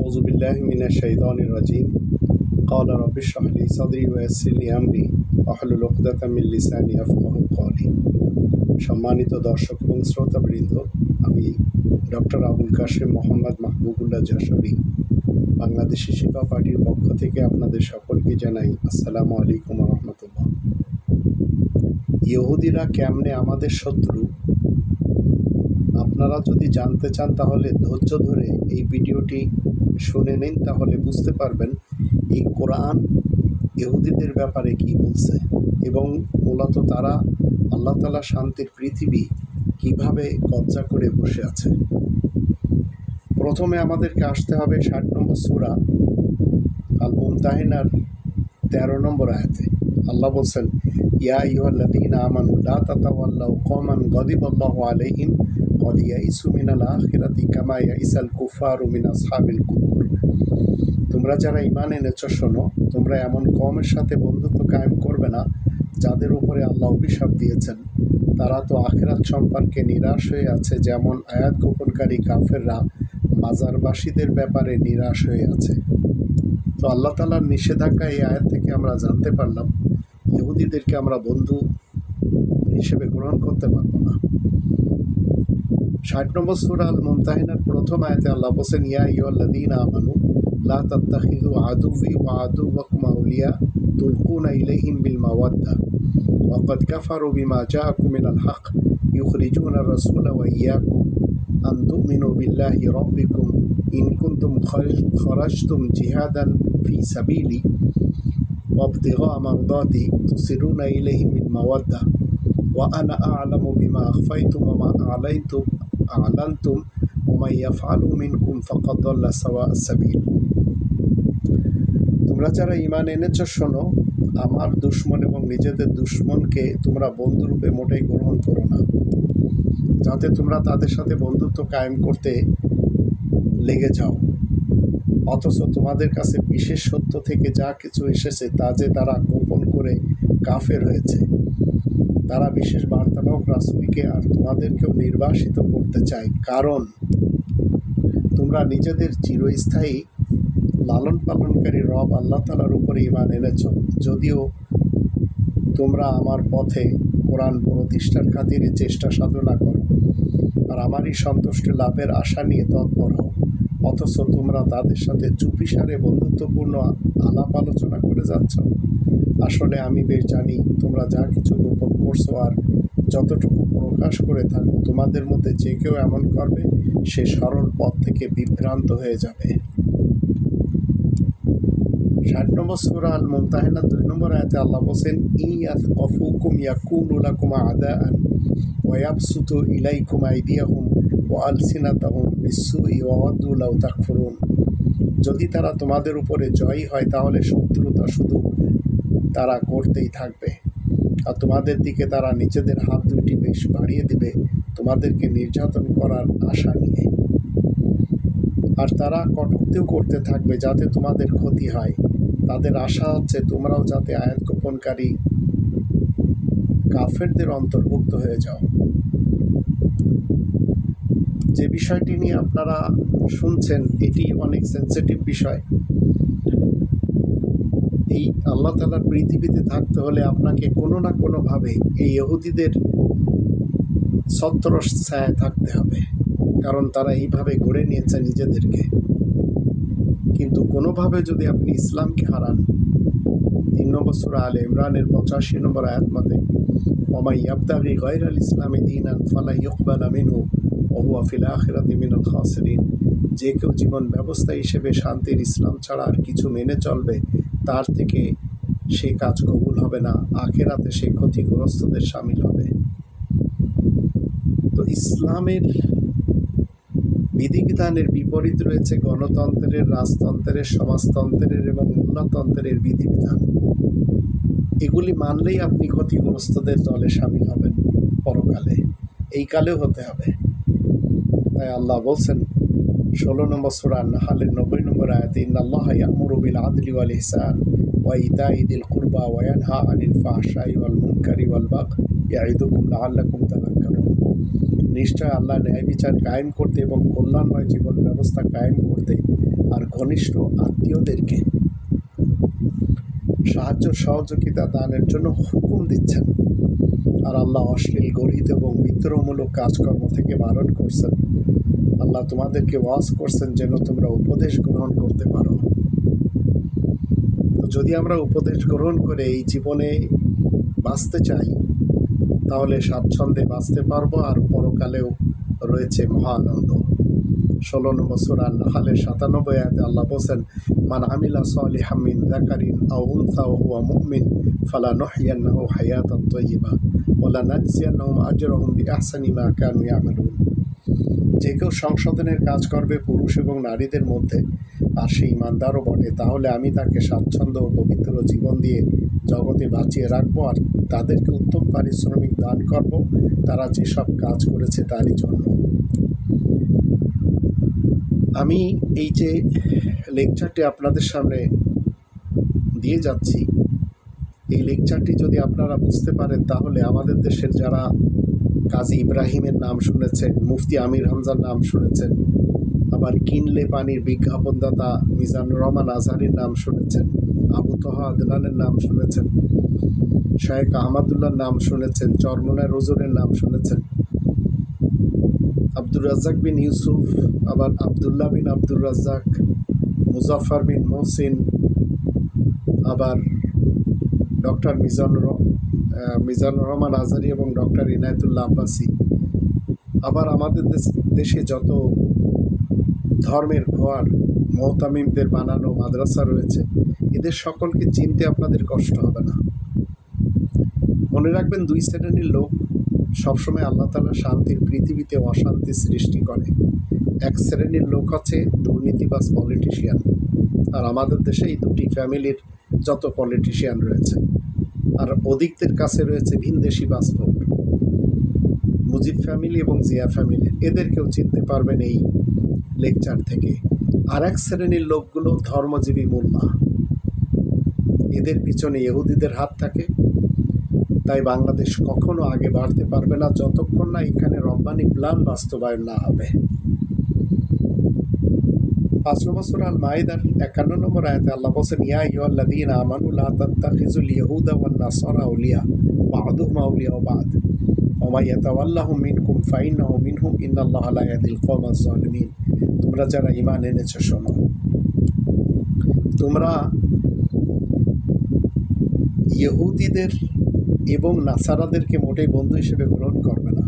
أعوذ بالله من الشيطان الرجيم قال رب اشرح لي صدري ويسر لي أمري واحلل عقدة من লিসানি يفقهوا قولي। সম্মানিত দর্শক এবং শ্রোতাবৃন্দ, আমি ডক্টর আবুল কাশেম মোহাম্মদ মাহবুবুল্লাহ যশোরী বাংলাদেশি শিক্ষা পার্টির পক্ষ থেকে আপনাদের সকলকে জানাই আসসালামু আলাইকুম রহমতুল্লাহ। ইহুদিরা কেমনে আমাদের শত্রু, আপনারা যদি জানতে চান তাহলে ধৈর্য ধরে এই ভিডিওটি শুনে নিন, তাহলে বুঝতে পারবেন এই কোরআন ইহুদিদের ব্যাপারে কি বলছে এবং মূলত তারা আল্লাহ তাআলা শান্তির পৃথিবী কিভাবে কবজা করে বসে আছে। প্রথমে আমাদেরকে আসতে হবে 60 নম্বর সূরা আল মুমতাহিনার 13 নম্বর আয়াতে। আল্লাহ বলছেন, ইয়া আইয়ুহাল্লাযীনা আমানু লা তাতাওয়াল্লাউ কওমান গাদিবাল্লাহু আলাইহিম ক্বাদ ইয়াইসু মিনাল আখিরাতি কামা ইয়াইসাল কুফারু মিন আসহাবিল কুবুর। তোমরা যারা ঈমান এনেছো শোনো, তোমরা এমন কওমের সাথে বন্ধুত্ব কায়েম করবে না যাদের উপরে আল্লাহ অভিশাপ দিয়েছেন। তারা তো আখিরাত সম্পর্কে নিরাশ হয়ে আছে, যেমন আয়াত গোপনকারী কাফেররা মাজারবাসীদের ব্যাপারে নিরাশ হয়ে আছে। তো আল্লাহ তাআলার নিষেধাজ্ঞা এই আয়াত থেকে আমরা জানতে পারলাম ইহুদিদেরকে আমরা বন্ধু হিসেবে গ্রহণ করতে পারবো না। 60 নম্বর সূরা আল মুমতাহিনার প্রথম আয়াতে আল্লাহ বলেন, ইয়া আইয়ুহাল্লাযীনা আমানু লা তাত্তাখিযু আদুওয়ি ওয়া আদুওয়াকুম আউলিয়া তুলকুনা ইলাইহিম বিল মাওয়াদ্দা ওয়া ক্বাদ কাফারু বিমা জাআকুম মিনাল হক ইউখরিজুনা আর-রাসূলা ওয়া ইয়্যাকুম আন তু'মিনু বিল্লাহি রাব্বিকুম ইন কুনতুম খারাজতুম জিহাদান ফি সাবিলি وابتغاء مرضاتي تسرون إليهم بالمودة وأنا أعلم بما أخفيتم وما أعلنتم ومن يفعله منكم فقد ضل سواء السبيل। তোমরা যারা ঈমান এনেছো শোনো, আমার দুশমন এবং নিজেদের দুশমনকে তোমরা বন্ধুরূপে মোটেই গ্রহণ করো না, যাতে তোমরা তাদের সাথে বন্ধুত্ব কায়েম করতে লেগে যাও, অথচ তোমাদের কাছে বিশেষ সত্য থেকে যা কিছু এসেছে তা যে তারা গোপন করে কাফের হয়েছে। তারা বিশেষ বার্তাবাহক রাসূলকে আর তোমাদেরকেও নির্বাসিত করতে চায়, কারণ তোমরা নিজেদের চিরস্থায়ী লালন পালনকারী রব আল্লাহ তাআলার উপরে ঈমান এনেছ, যদিও তোমরা আমার পথে কোরআন প্রতিষ্ঠার খাতিরে চেষ্টা সাধনা করো আর আমারই সন্তুষ্টি লাভের আশা নিয়ে তৎপর হও, অথচ তোমরা তাদের সাথে চুপিসারে বন্ধুত্বপূর্ণ আলাপ আলোচনা করে যাচ্ছ। আসলে আমি বেশ জানি তোমরা যা কিছু গোপন করছো আর যতটুকু প্রকাশ করে থাকো, তোমাদের মধ্যে যে কেউ এমন করবে সে সরল পথ থেকে বিভ্রান্ত হয়ে যাবে। 60 নম্বর সূরা আল মুমতাহিনা 2 নম্বর আয়াতে আল্লাহ বলেন, ইয়াসকাফুকুম ইয়াকুনু লাকুম আদাআন ওয়া ইয়াবসুতু ইলাইকুম আইদিয়াহুম ওয়া আলসিনাতাহুম বিসসুই ওয়া ওয়াদ্দু লাউ তাকফুরুন। যদি তারা তোমাদের উপরে জয়ী হয় তাহলে শত্রুতা শুধু তারা করতেই থাকবে আর তোমাদের দিকে তারা নিজেদের হাত দুটি বেশ বাড়িয়ে দিবে তোমাদেরকে নির্যাতন করার আশা নিয়ে, আর তারা কটূক্তিও করতে থাকবে যাতে তোমাদের ক্ষতি হয়। তাদের আশা হচ্ছে তোমরাও যাতে আয়াত গোপনকারী কাফেরদের অন্তর্ভুক্ত হয়ে যাও। যে বিষয়টি নিয়ে আপনারা শুনছেন এটি অনেক সেন্সিটিভ বিষয়। এই আল্লাহ তাআলার পৃথিবীতে থাকতে হলে আপনাকে কোনো না কোনোভাবে এই ইহুদিদের ছত্রছায়ায় থাকতে হবে, কারণ তারা এইভাবে গড়ে নিয়েছে নিজেদেরকে। কিন্তু কোনোভাবে যদি আপনি ইসলামকে হারান, 3 নম্বর সূরা আলে ইমরানের 85 নম্বর আয়াত মতে, ওয়ামান ইয়াবতাগি গায়রাল ইসলামি দীনান ফালা ইউকবালা মিনহু ওয়া হুয়া ফিল আখিরাতি মিনাল খাসিরিন। যে কেউ জীবন ব্যবস্থা হিসেবে শান্তির ইসলাম ছাড়া আর কিছু মেনে চলবে, তার থেকে সে কাজ কবুল হবে না, আখিরাতে সে ক্ষতিগ্রস্তদের শামিল হবে। তো ইসলামের বিধিবিধানের বিপরীত রয়েছে গণতন্ত্রের, রাজতন্ত্রের, সমাজতন্ত্রের এবং মূল্যতন্ত্রের বিধিবিধান। এগুলি মানলেই আপনি ক্ষতিগ্রস্তদের দলে শামিল হবেন পরকালে, এই কালেও হতে হবে। তাই আল্লাহ বলছেন 16 নম্বর সূরা আন-নাহলের 90 নম্বর আয়াতে, ইন্নাল্লাহা ইয়া'মুরু বিল আদলি ওয়াল ইহসান ওয়া ইতাই যিল কুরবা ওয়া ইয়ানহা আনিল ফাহশাই ওয়াল মুনকারি ওয়াল বাগই ইয়াইদুকুম লাআল্লাকুম তাযাক্কারুন। নিশ্চয় আল্লাহ ন্যায় বিচার কায়েম করতে এবং কল্যাণময় জীবন ব্যবস্থা কায়েম করতে আর ঘনিষ্ঠ আত্মীয়দেরকে সাহায্য সহযোগিতা দানের জন্য হুকুম দিচ্ছেন। আর আল্লাহ অশ্লীল গর্হিত এবং বিদ্রোহমূলক কাজকর্ম থেকে বারণ করছেন। আল্লাহ তোমাদেরকে ওয়াজ করছেন যেন তোমরা উপদেশ গ্রহণ করতে পারো। তো যদি আমরা উপদেশ গ্রহণ করে এই জীবনে বাঁচতে চাই তাহলে স্বাচ্ছন্দ্যে বাঁচতে পারবো, আর পরকালেও রয়েছে মহা আনন্দ। 16 নম্বর সূরা আন-নাহলের 97 আয়াতে আল্লাহ বলেন, মান আমিলা সালিহাম মিন যাকারিন আও উনসা ওয়া হুয়া মুমিন ফালানুহইয়ান্নাহু হায়াতান তাইয়্যিবা ওয়া লানাজজিয়ান্নাহুম আজরাহুম বিআহসানি মা কানু ইয়ামালুন। যে কেউ সংশোধনের কাজ করবে পুরুষ এবং নারীদের মধ্যে, আর সে ইমানদারও বটে, তাহলে আমি তাকে স্বাচ্ছন্দ্য ও পবিত্র জীবন দিয়ে জগতে বাঁচিয়ে রাখবো আর তাদেরকে উত্তম পারিশ্রমিক দান করব তারা যেসব কাজ করেছে তারই জন্য। আমি এই যে লেকচারটি আপনাদের সামনে দিয়ে যাচ্ছি, এই লেকচারটি যদি আপনারা বুঝতে পারেন তাহলে আমাদের দেশের যারা কাজী ইব্রাহিমের নাম শুনেছেন, মুফতি আমির হামজার নাম শুনেছেন, আবার কিনলে পানির বিজ্ঞাপনদাতা মিজানুর রহমান আজহারির নাম শুনেছেন, আবু তহা আদনানের নাম শুনেছেন, শায়েখ আহমদুল্লাহর নাম শুনেছেন, চরমনায় রুজুরের নাম শুনেছেন, আব্দুর রাজ্জাক বিন ইউসুফ, আবার আবদুল্লাহ বিন আব্দুর রাজ্জাক, মুজাফফর বিন মহসিন, আবার ডক্টর মিজানুর রহমান আজহারি এবং ডক্টর ইনায়েতুল্লাহ আব্বাসী, আবার আমাদের দেশে যত ধর্মের খোয়ার মুহতামিমদের বানানো মাদ্রাসা রয়েছে, এদের সকলকে চিনতে আপনাদের কষ্ট হবে না। মনে রাখবেন, দুই শ্রেণীর লোক সবসময় আল্লাহ তাআলা শান্তির পৃথিবীতে অশান্তি সৃষ্টি করে। এক শ্রেণীর লোক আছে দুর্নীতিবাজ পলিটিশিয়ান, আর আমাদের দেশে এই দুটি ফ্যামিলির যত পলিটিশিয়ান রয়েছে, আর অধিকদের কাছে রয়েছে ভিনদেশি পাসপোর্ট, মুজিব ফ্যামিলি এবং জিয়া ফ্যামিলি। এদেরকেও চিনতে পারবেন এই লেকচার থেকে। আর এক শ্রেণীর লোকগুলো ধর্মজীবী মোল্লা, এদের পিছনে ইহুদিদের হাত থাকে। তাই বাংলাদেশ কখনো আগে বাড়তে পারবে না যতক্ষণ না এখানে রব্বানি প্ল্যান বাস্তবায়ন না হবে। 5 নম্বর সূরা আল মাইদার 51 নম্বর আয়াতে আল্লাহ বলেন, ইয়া আইয়ুহাল্লাযীনা আমানু লা তাত্তাখিযুল ইয়াহুদা ওয়ান নাসারা আউলিয়া বা'দুহুম আউলিয়াউ বা'দ ওয়া মান ইয়াতাওয়াল্লাহুম মিনকুম ফাইন্নাহু মিনহুম ইন্নাল্লাহা লা ইয়াহদিল কওমাজ জালিমিন। তোমরা যারা ঈমান এনেছো শোনো, তোমরা ইহুদিদের এবং নাসারাদেরকে মোটেই বন্ধু হিসেবে গ্রহণ করবে না।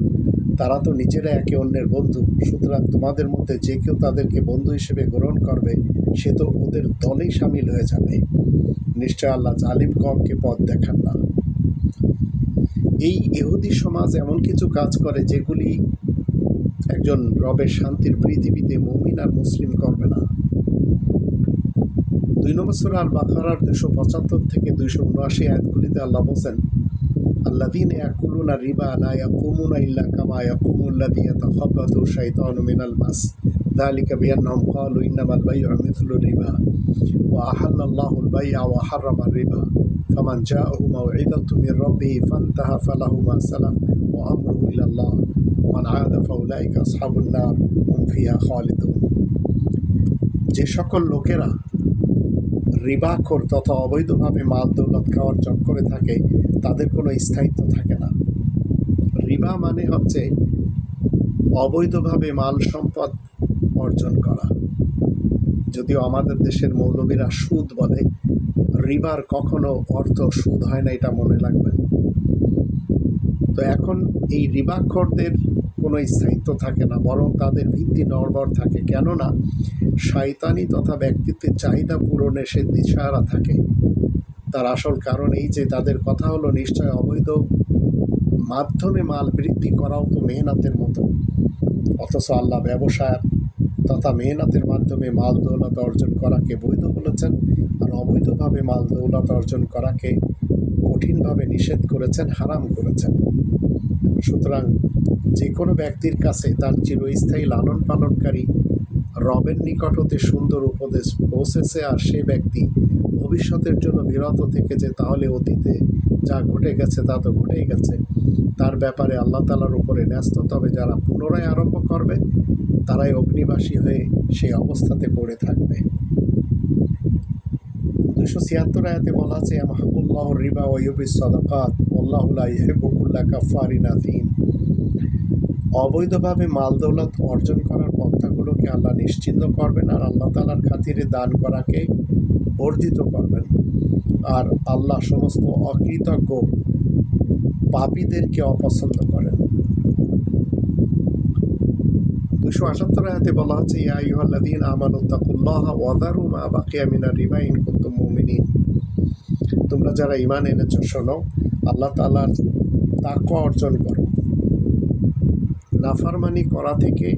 তারা তো নিজেরা একে অন্যের বন্ধু। সুতরাং তোমাদের মধ্যে যে কেউ তাদেরকে বন্ধু হিসেবে গ্রহণ করবে সে তো ওদের দলেই সামিল হয়ে যাবে। নিশ্চয় আল্লাহ জালিম কওমকে পথ দেখান না। এই ইহুদি সমাজ এমন কিছু কাজ করে যেগুলি একজন রবের শান্তির পৃথিবীতে মুমিন আর মুসলিম করবে না। 2 নম্বর সূরা আল বাকারার 275 থেকে 279 আয়াতগুলিতে আল্লাহ বলেন, আল্লাযীনা ইয়াকুলুনা রিবা লা ইয়াকুমুনা ইল্লা কামা ইয়াকুমুল্লাযী ইয়াতাখাব্বাতু শাইতানু মিনাল মাস যালিকা বিআন্নাহুম ক্বালু ইন্নামাল বাই'উ মিথলু রিবা ওয়া আহাল্লাল্লাহুল বাই'a ওয়া হাররামার রিবা ফামান জাআহু মাউ'িযাতুম মির রাব্বিহি ফান্তাহা ফালাহু মা সালাফ ওয়া আমরুহু ইলাল্লাহ ওয়া মান 'আদা ফাউলাইকা আসহাবুন নার হুম ফিহা খালিদুন। যে সকল লোকেরা রিবাখোর তথা অবৈধভাবে মাল দৌলত খাওয়ার চক্করে থাকে তাদের কোনো স্থায়িত্ব থাকে না। রিবা মানে হচ্ছে অবৈধভাবে মাল সম্পদ অর্জন করা। যদিও আমাদের দেশের মৌলবীরা সুদ বলে, রিবার কখনো অর্থ সুদ হয় না, এটা মনে রাখবেন। তো এখন এই রিবাখোরদের কোনো স্থায়িত্ব থাকে না, বরং তাদের ভিত্তি নড়বড় থাকে। কেননা শয়তানি তথা ব্যক্তিত্বের চাহিদা পূরণে সে দিশাহারা থাকে। তার আসল কারণ এই যে তাদের কথা হলো, নিশ্চয় অবৈধ মাধ্যমে মাল বৃদ্ধি করাও তো মেহনতের মতো, অথচ আল্লাহ ব্যবসার তথা মেহনতের মাধ্যমে মাল দৌলত অর্জন করাকে বৈধ বলেছেন, আর অবৈধভাবে মাল দৌলত অর্জন করাকে কঠিনভাবে নিষেধ করেছেন, হারাম করেছেন। সুতরাং যে কোনো ব্যক্তির কাছে তার চিরস্থায়ী লালন পালনকারী রবের নিকট হতে সুন্দর উপদেশ পৌঁছেছে, আর সে ব্যক্তি ভবিষ্যতের জন্য বিরত থেকে যে তাহলে অতীতে যা ঘটে গেছে তা তো ঘটেই গেছে, তার ব্যাপারে আল্লাহ তাআলার উপরে ন্যস্ত। তবে যারা পুনরায় আরম্ভ করবে তারাই অগ্নিবাসী হয়ে সেই অবস্থাতে পড়ে থাকবে। 276 আয়াতে বলা আছে ইয়ামহাকুল্লাহু রিবা ওয়া ইউরবিস সাদাকাত ওয়াল্লাহু লা ইউহিব্বু কুল্লা কাফফারিন আথীম। অবৈধভাবে মাল দৌলত অর্জন করার পন্থাগুলোকে আল্লাহ নিশ্চিহ্ন করবেন, আর আল্লাহ তাআলার খাতিরে দান করাকে বর্ধিত করবেন। আর আল্লাহ সমস্ত অকৃতজ্ঞ পাপীদেরকে অপছন্দ করেন। 278 আয়াতে বলা হচ্ছে ইয়া আইয়ুহাল্লাযীনা আমানুত্তাকুল্লাহা ওয়া যারু মা বাকিয়া মিনার রিবা ইন কুনতুম মুমিনিন। তোমরা যারা ঈমান এনেছো শোনো, আল্লাহ তাআলার তাকওয়া অর্জন করো, নাফরমানি করা থেকে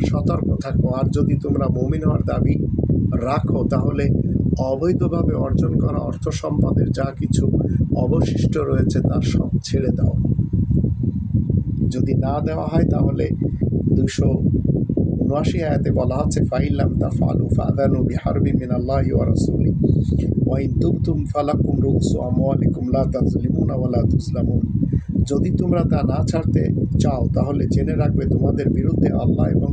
সতর্ক থাকো। আর যদি তোমরা মুমিন হওয়ার দাবি রাখো তাহলে অবৈধভাবে অর্জন করা অর্থ সম্পদের যা কিছু অবশিষ্ট রয়েছে তার সব ছেড়ে দাও। যদি না দেওয়া হয় তাহলে 279 আয়াতে বলা হচ্ছে ফাইল্লাম তাফআলু ফাআযানু বিহারবিন মিনাল্লাহি ওয়া রাসূলিহি ওয়া ইন তুবতুম ফালাকুম রুউসু আমওয়ালিকুম লা তাযলিমুনা ওয়া লা তুযলামুন। যদি তোমরা তা না ছাড়তে চাও তাহলে জেনে রাখবে তোমাদের বিরুদ্ধে আল্লাহ এবং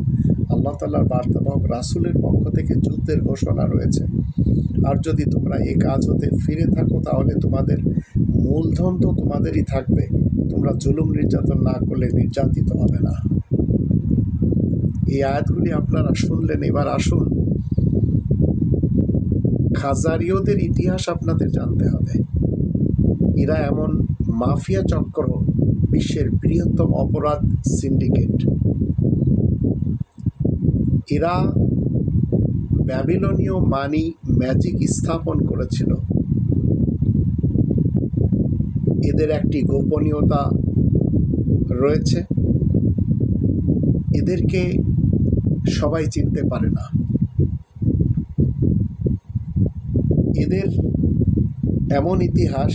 আল্লাহ তাআলার বার্তাবাহক রাসূলের পক্ষ থেকে যুদ্ধের ঘোষণা রয়েছে। আর যদি তোমরা এই কাজ হতে ফিরে থাকো তাহলে তোমাদের মূলধন তো তোমাদেরই থাকবে, তোমরা জুলুম নির্যাতন না করলে নির্যাতিত হবে না। এই আয়াতগুলি আপনারা শুনলেন। এবার আসুন, খাজারিয়দের ইতিহাস আপনাদের জানতে হবে। এরা এমন মাফিয়া চক্র, বিশ্বের বৃহত্তম অপরাধ সিন্ডিকেট। এরা ব্যাবিলনীয় মানি ম্যাজিক স্থাপন করেছিল। এদের একটি গোপনীয়তা রয়েছে, এদেরকে সবাই চিনতে পারে না। এদের এমন ইতিহাস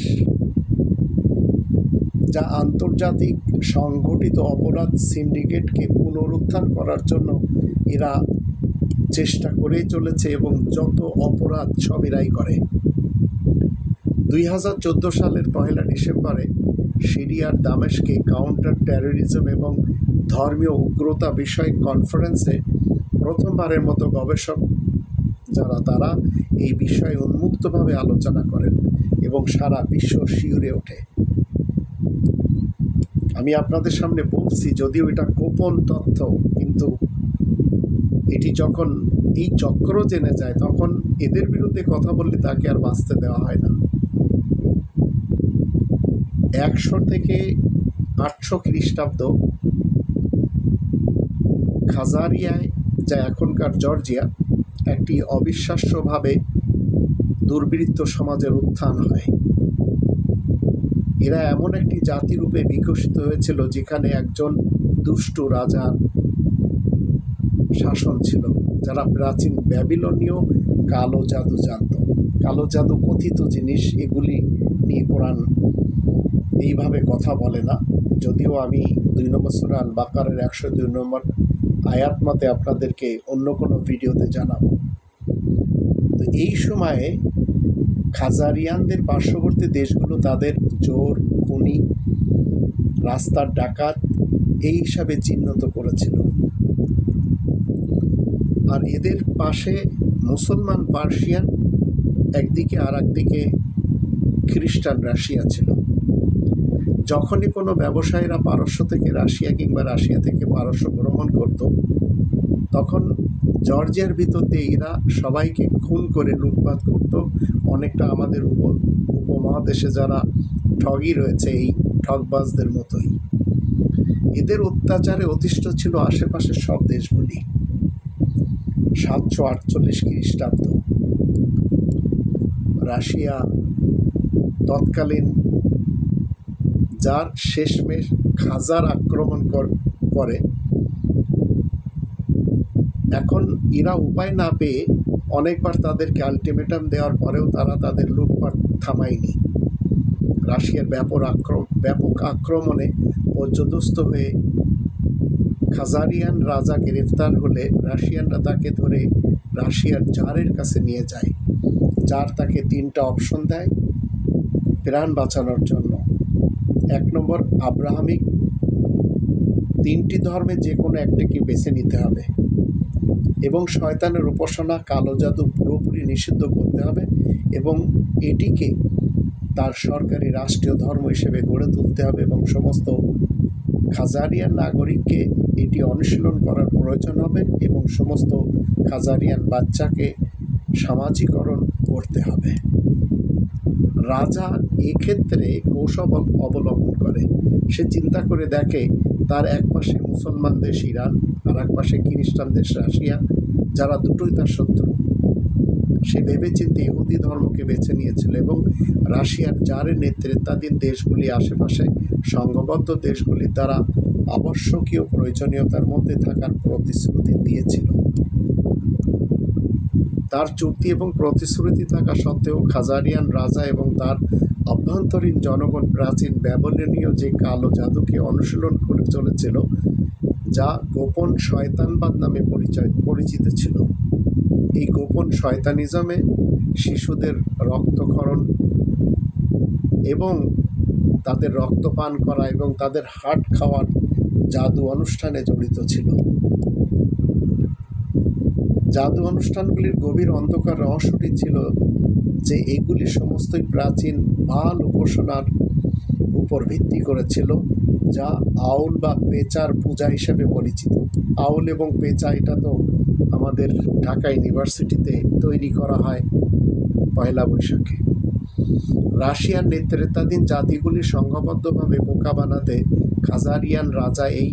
যা আন্তর্জাতিক সংগঠিত অপরাধ সিন্ডিকেটকে পুনরুত্থান করার জন্য এরা চেষ্টা করেই চলেছে এবং যত অপরাধ সব এরাই করে। 2014 সালের 1 ডিসেম্বরে সিরিয়ার দামেস্কে কাউন্টার টেরোরিজম এবং ধর্মীয় উগ্রতা বিষয়ক কনফারেন্সে প্রথমবারের মতো গবেষক তারা এই বিষয়ে উন্মুক্তভাবে আলোচনা করেন এবং সারা বিশ্ব শিউরে ওঠে। আমি আপনাদের সামনে বলছি, যদিও এটা গোপন তথ্য, কিন্তু এটি যখন এই চক্র জেনে যায় তখন এদের বিরুদ্ধে কথা বললে তাকে আর বাঁচতে দেওয়া হয় না। 100 থেকে 800 খ্রিস্টাব্দ খাজারিয়ায়, যা এখনকার জর্জিয়া, একটি অবিশ্বাস্যভাবে দুর্বৃত্ত সমাজের উত্থান হয়। এরা এমন একটি জাতিরূপে বিকশিত হয়েছিল যেখানে একজন দুষ্টু রাজার শাসন ছিল, যারা প্রাচীন ব্যাবিলনীয় কালো জাদু জানত। কালো জাদু কথিত জিনিস, এগুলি নিয়ে কোরআন এইভাবে কথা বলে না, যদিও আমি 2 নম্বর সূরা আল বাকারার 102 নম্বর আয়াত মতে আপনাদেরকে অন্য কোনো ভিডিওতে জানাবো। তো এই সময়ে খাজারিয়ানদের পার্শ্ববর্তী দেশগুলো তাদের চোর, খুনি, রাস্তার ডাকাত এই হিসাবে চিহ্নিত করেছিল। আর এদের পাশে মুসলমান পার্সিয়ান একদিকে, আর একদিকে খ্রিস্টান রাশিয়া ছিল। যখনই কোনো ব্যবসায়ীরা পারস্য থেকে রাশিয়া কিংবা রাশিয়া থেকে পারস্য ভ্রমণ করত, তখন জর্জিয়ার ভিতর দিয়ে এরা সবাইকে খুন করে লুটপাট করত, অনেকটা আমাদের উপমহাদেশে যারা ঠগই রয়েছে এই ঠগবাজদের মতোই। এদের অত্যাচারে অতিষ্ঠ ছিল আশেপাশের সব দেশগুলি। 748 খ্রিস্টাব্দ রাশিয়া তৎকালীন যার শেষমেশ খাজার আক্রমণ করে। এখন এরা উপায় না পেয়ে অনেকবার তাদেরকে আলটিমেটাম দেওয়ার পরেও তারা তাদের লুটপাট থামায়নি। রাশিয়ার ব্যাপক আক্রমণে পর্যদস্ত হয়ে খাজারিয়ান রাজা গ্রেফতার হলে রাশিয়ানরা তাকে ধরে রাশিয়ার জারের কাছে নিয়ে যায়। জার তাকে 3টা অপশন দেয় প্রাণ বাঁচানোর জন্য। 1 নম্বর, আব্রাহামিক 3টি ধর্মে যে কোনো একটাকে বেছে নিতে হবে। এবং শয়তানের উপাসনা, কালো জাদু পুরোপুরি নিষিদ্ধ করতে হবে এবং এটিকে তার সরকারি রাষ্ট্রীয় ধর্ম হিসেবে গড়ে তুলতে হবে এবং সমস্ত খাজারিয়ান নাগরিককে এটি অনুশীলন করার প্রয়োজন হবে এবং সমস্ত খাজারিয়ান বাচ্চাকে সামাজিকরণ করতে হবে। রাজা এক্ষেত্রে কৌশল অবলম্বন করে। সে চিন্তা করে দেখে তার এক পাশে মুসলমান দেশ ইরান আর এক পাশে খ্রিস্টান দেশ রাশিয়া, যারা দুটোই তার শত্রু। সে ভেবেচিন্তে ইহুদি ধর্মকে বেছে নিয়েছিল এবং রাশিয়ার জারের নেতৃত্বাধীন দেশগুলি আশেপাশে সংঘবদ্ধ দেশগুলির দ্বারা আবশ্যকীয় প্রয়োজনীয়তার মধ্যে থাকার প্রতিশ্রুতি দিয়েছিল। তার চুক্তি এবং প্রতিশ্রুতি থাকা সত্ত্বেও খাজারিয়ান রাজা এবং তার অভ্যন্তরীণ জনগণ প্রাচীন ব্যাবিলনীয় যে কালো জাদুকে অনুশীলন করে চলেছিল, যা গোপন শয়তানবাদ নামে পরিচিত ছিল। এই গোপন শয়তানিজমে শিশুদের রক্তক্ষরণ এবং তাদের রক্তপান করা এবং তাদের হাড় খাওয়ার জাদু অনুষ্ঠানে জড়িত ছিল। জাদু অনুষ্ঠানগুলির গভীর অন্ধকার রহস্যটি ছিল যে এগুলি সমস্তই প্রাচীন বাল উপাসনার উপর ভিত্তি করেছিল, যা আউল বা পেঁচার পূজা হিসেবে পরিচিত। আউল এবং পেঁচা, এটা তো আমাদের ঢাকা ইউনিভার্সিটিতে তৈরি করা হয় পয়লা বৈশাখে। রাশিয়ার নেতৃত্বাধীন জাতিগুলি সংঘবদ্ধভাবে বোকা বানাতে খাজারিয়ান রাজা এই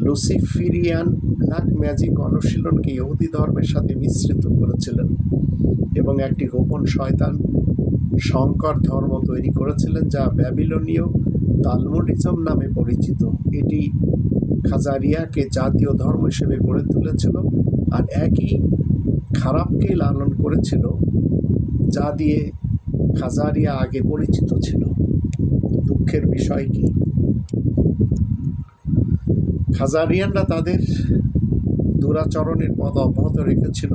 লুসিফিরিয়ান ব্ল্যাক ম্যাজিক অনুশীলনকে ইহুদি ধর্মের সাথে মিশ্রিত করেছিলেন এবং একটি গোপন শয়তান শঙ্কর ধর্ম তৈরি করেছিলেন, যা ব্যাবিলনীয় তালমুডিজম নামে পরিচিত। এটি খাজারিয়াকে জাতীয় ধর্ম হিসেবে গড়ে তুলেছিল আর একই খারাপকে লালন করেছিল যা দিয়ে খাজারিয়া আগে পরিচিত ছিল। দুঃখের বিষয় কি, খাজারিয়ানরা তাদের দুরাচরণের পথ অব্যাহত রেখেছিল।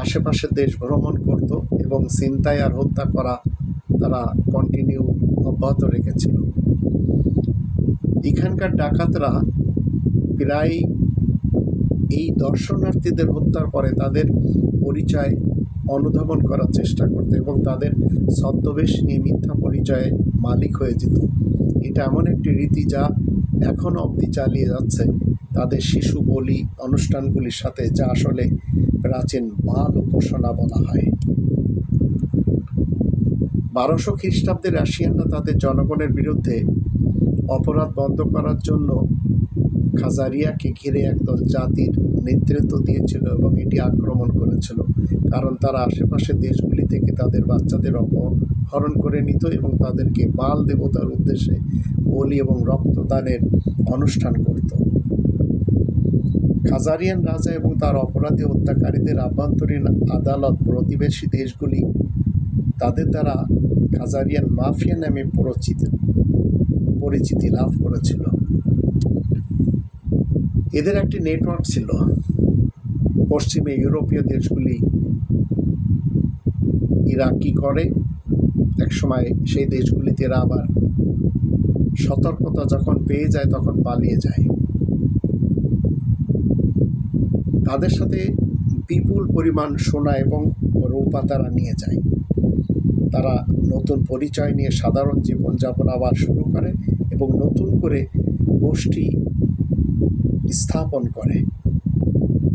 আশেপাশের দেশ ভ্রমণ করত এবং ছিনতাই আর হত্যা করা তারা কন্টিনিউ অব্যাহত রেখেছিল। এখানকার ডাকাতরা প্রায় এই দর্শনার্থীদের হত্যার পরে তাদের পরিচয় অনুধাবন করার চেষ্টা করত এবং তাদের ছদ্মবেশ নিয়ে মিথ্যা পরিচয়ে মালিক হয়ে যেত। এটা এমন একটি রীতি যা এখনও অবধি চালিয়ে যাচ্ছে তাদের শিশু বলি অনুষ্ঠানগুলির সাথে, যা আসলে প্রাচীন বাল উপাসনা বলা হয়। 1200 খ্রিস্টাব্দে রাশিয়ানরা তাদের জনগণের বিরুদ্ধে অপরাধ বন্ধ করার জন্য খাজারিয়াকে ঘিরে একদল জাতির নেতৃত্ব দিয়েছিল এবং এটি আক্রমণ করেছিল, কারণ তারা আশেপাশের দেশগুলি থেকে তাদের বাচ্চাদের অপহরণ করে নিত এবং তাদেরকে বাল দেবতার উদ্দেশ্যে বলি এবং রক্তদানের অনুষ্ঠান করত। খাজারিয়ান রাজা এবং তার অপরাধী হত্যাকারীদের আভ্যন্তরীণ আদালত প্রতিবেশী দেশগুলি তাদের দ্বারা খাজারিয়ান মাফিয়া নামে পরিচিতি লাভ করেছিল। এদের একটি নেটওয়ার্ক ছিল। পশ্চিমে ইউরোপীয় দেশগুলি এরা কী করে, একসময় সেই দেশগুলিতে এরা আবার সতর্কতা যখন পেয়ে যায় তখন পালিয়ে যায়। তাদের সাথে বিপুল পরিমাণ সোনা এবং রূপা তারা নিয়ে যায়। তারা নতুন পরিচয় নিয়ে সাধারণ জীবনযাপন আবার শুরু করে এবং নতুন করে গোষ্ঠী স্থাপন করে।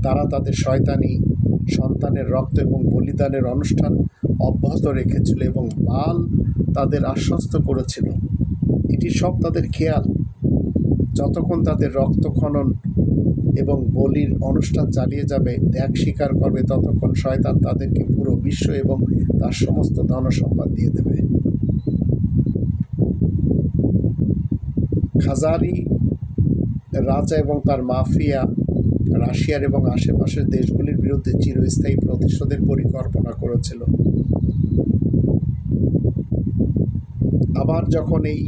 তারা তাদের শয়তানি সন্তানের রক্ত এবং বলিদানের অনুষ্ঠান অব্যাহত রেখেছিল এবং বাল তাদের আশ্বস্ত করেছিল এটি সব তাদের খেয়াল। যতক্ষণ তাদের রক্ত খনন এবং বলির অনুষ্ঠান চালিয়ে যাবে, ত্যাগ স্বীকার করবে, ততক্ষণ শয়তান তাদেরকে পুরো বিশ্ব এবং তার সমস্ত ধনসম্পদ দিয়ে দেবে। খাজারি রাজা এবং তার মাফিয়া রাশিয়ার এবং আশেপাশের দেশগুলির বিরুদ্ধে চিরস্থায়ী প্রতিশোধের পরিকল্পনা করেছিল। আবার যখন এই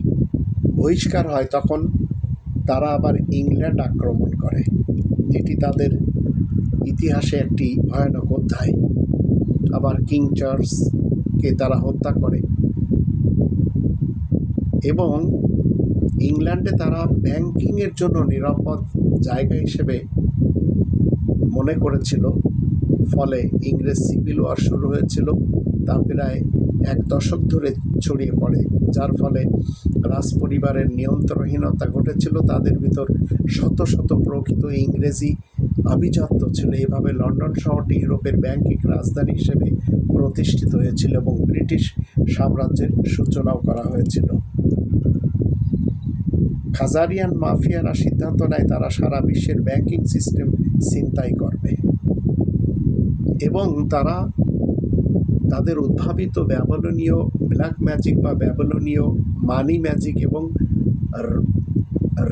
বহিষ্কার হয় তখন তারা আবার ইংল্যান্ড আক্রমণ করে। এটি তাদের ইতিহাসে একটি ভয়ানক অধ্যায়। আবার কিং চার্লসকে তারা হত্যা করে এবং ইংল্যান্ডে তারা ব্যাংকিংয়ের জন্য নিরাপদ জায়গা হিসেবে মনে করেছিল। ফলে ইংরেজ সিভিল ওয়ার শুরু হয়েছিল, তা প্রায় 1 দশক ধরে ছড়িয়ে পড়ে, যার ফলে রাজপরিবারের নিয়ন্ত্রণহীনতা ঘটেছিল। তাদের ভিতর শত শত প্রকৃত ইংরেজি আভিজাত্য ছিল। এভাবে লন্ডন শহরটি ইউরোপের ব্যাংকিং রাজধানী হিসেবে প্রতিষ্ঠিত হয়েছিল এবং ব্রিটিশ সাম্রাজ্যের সূচনাও করা হয়েছিল। খাজারিয়ান মাফিয়ারা সিদ্ধান্ত নেয় তারা সারা বিশ্বের ব্যাংকিং সিস্টেম ছিনতাই করবে এবং তারা তাদের উদ্ভাবিত ব্যাবিলনীয় ব্ল্যাক ম্যাজিক বা ব্যাবিলনীয় মানি ম্যাজিক এবং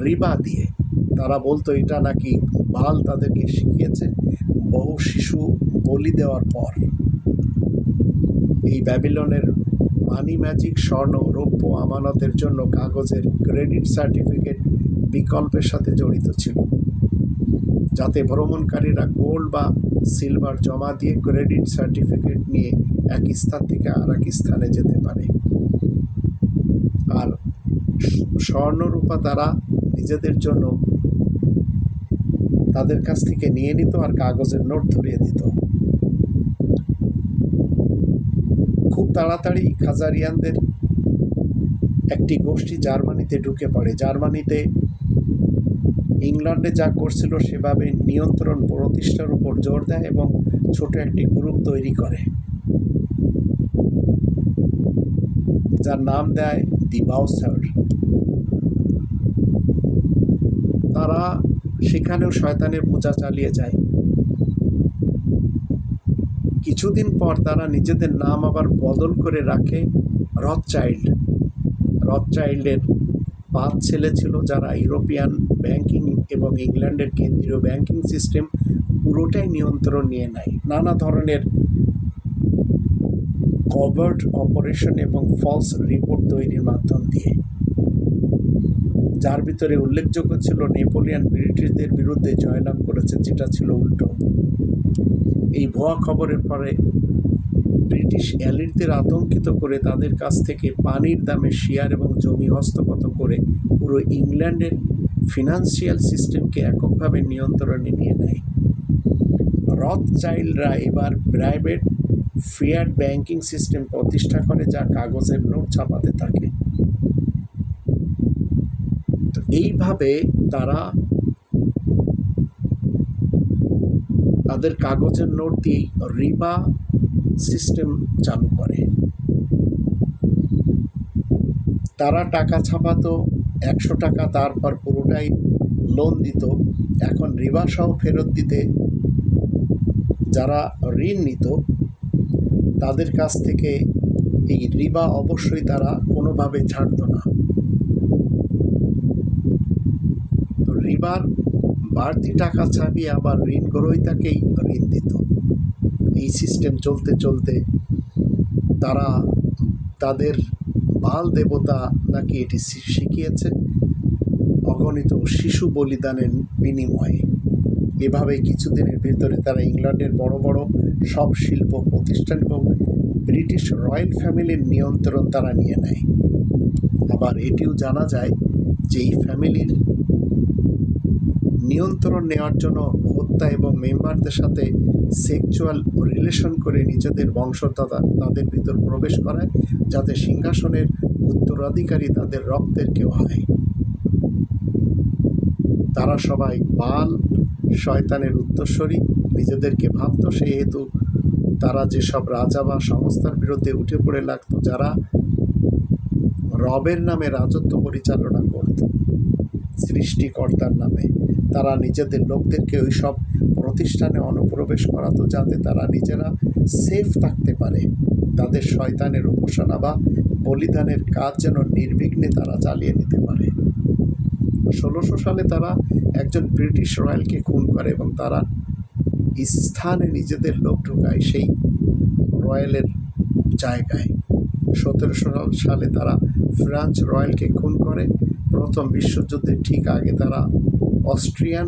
রিবা দিয়ে, তারা বলতো এটা নাকি বাল তাদেরকে শিখিয়েছে। বহু শিশু বলি দেওয়ার পর এই ব্যাবিলনের মানি ম্যাজিক স্বর্ণ রৌপ্য আমানতের জন্য কাগজের ক্রেডিট সার্টিফিকেট বিকল্পের সাথে জড়িত ছিল, যাতে ভ্রমণকারীরা গোল্ড বা সিলভার জমা দিয়ে ক্রেডিট সার্টিফিকেট নিয়ে এক স্থান থেকে আর এক স্থানে যেতে পারে। আর স্বর্ণরূপা তারা নিজেদের জন্য তাদের কাছ থেকে নিয়ে নিত আর কাগজের নোট ধরিয়ে দিত। খুব তাড়াতাড়ি খাজারিয়ানদের একটি গোষ্ঠী জার্মানিতে ঢুকে পড়ে। জার্মানিতে ইংল্যান্ডে যা করছিল সেভাবে নিয়ন্ত্রণ প্রতিষ্ঠার উপর জোর দেয় এবং ছোট একটি গ্রুপ তৈরি করে, যার নাম দেয় দি বাউসার। তারা সেখানেও শয়তানের পূজা চালিয়ে যায়। কিছুদিন পর তারা নিজেদের নাম আবার বদল করে রাখে রথচাইল্ড। রথচাইল্ডের 5 ছেলে ছিল, যারা ইউরোপিয়ান ব্যাংকিং এবং ইংল্যান্ডের কেন্দ্রীয় ব্যাংকিং সিস্টেম পুরোটাই নিয়ন্ত্রণ নিয়ে নেয় নানা ধরনের কভার্ট অপারেশন এবং ফলস রিপোর্ট তৈরির মাধ্যম দিয়ে, যার ভিতরে উল্লেখযোগ্য ছিল নেপোলিয়ন ব্রিটিশদের বিরুদ্ধে জয়লাভ করেছে, যেটা ছিল উল্টো। এই ভুয়া খবরের পরে ব্রিটিশ এলিটদের আতঙ্কিত করে তাদের কাছ থেকে পানির দামে শেয়ার এবং জমি হস্তগত করে পুরো ইংল্যান্ডের ফিনান্সিয়াল সিস্টেমকে এককভাবে নিয়ন্ত্রণে নিয়ে নেয়। রথচাইল্ডরা এবার প্রাইভেট ফিয়াট ব্যাংকিং সিস্টেম প্রতিষ্ঠা করে, যা কাগজের নোট ছাপাতে থাকে। তো এইভাবে তারা তাদের কাগজের নোট দিয়ে রিবা সিস্টেম চালু করে। তারা টাকা ছাপাতো 100 টাকা, তারপর পুরোটাই লোন দিত। এখন রিবা সহ ফেরত দিতে যারা ঋণ নিত তাদের কাছ থেকে এই রিবা অবশ্যই তারা কোনোভাবে ছাড়ত না। তো রিবার বাড়তি টাকা ছাপিয়ে আবার ঋণ গ্রহীতাকেই ঋণ দিত। এই সিস্টেম চলতে চলতে তারা তাদের বাল দেবতা নাকি এটি শিখিয়েছে অগণিত শিশু বলিদানের বিনিময়ে। এভাবে কিছুদিনের ভিতরে তারা ইংল্যান্ডের বড় বড় সব শিল্প প্রতিষ্ঠান এবং ব্রিটিশ রয়্যাল ফ্যামিলির নিয়ন্ত্রণ তারা নিয়ে নেয়। আবার এটিও জানা যায় যে এই ফ্যামিলির নিয়ন্ত্রণ নেওয়ার জন্য হত্যা এবং মেম্বারদের সাথে সেক্সুয়াল রিলেশন করে নিজেদের বংশদাতা তাদের ভিতর প্রবেশ করায়, যাতে সিংহাসনের উত্তরাধিকারী তাদের রক্তের কেউ হয়। তারা সবাই বাল শয়তানের উত্তরসূরি নিজেদেরকে ভাবত, সেহেতু তারা যেসব রাজা বা সংস্থার বিরুদ্ধে উঠে পড়ে লাগত, যারা রবের নামে রাজত্ব পরিচালনা করত সৃষ্টিকর্তার নামে, তারা নিজেদের লোকদেরকে ওই সব প্রতিষ্ঠানে অনুপ্রবেশ করাতো, যাতে তারা নিজেরা সেফ থাকতে পারে। তাদের শয়তানের উপাসনা বা বলিদানের কাজ যেন নির্বিঘ্নে তারা চালিয়ে নিতে পারে। 1600 সালে তারা একজন ব্রিটিশ রয়্যালকে খুন করে এবং তারা স্থানে নিজেদের লোক ঢুকায় সেই রয়্যালের জায়গায়। 1700 সালে তারা ফ্রান্স রয়্যালকে খুন করে। প্রথম বিশ্বযুদ্ধের ঠিক আগে তারা অস্ট্রিয়ান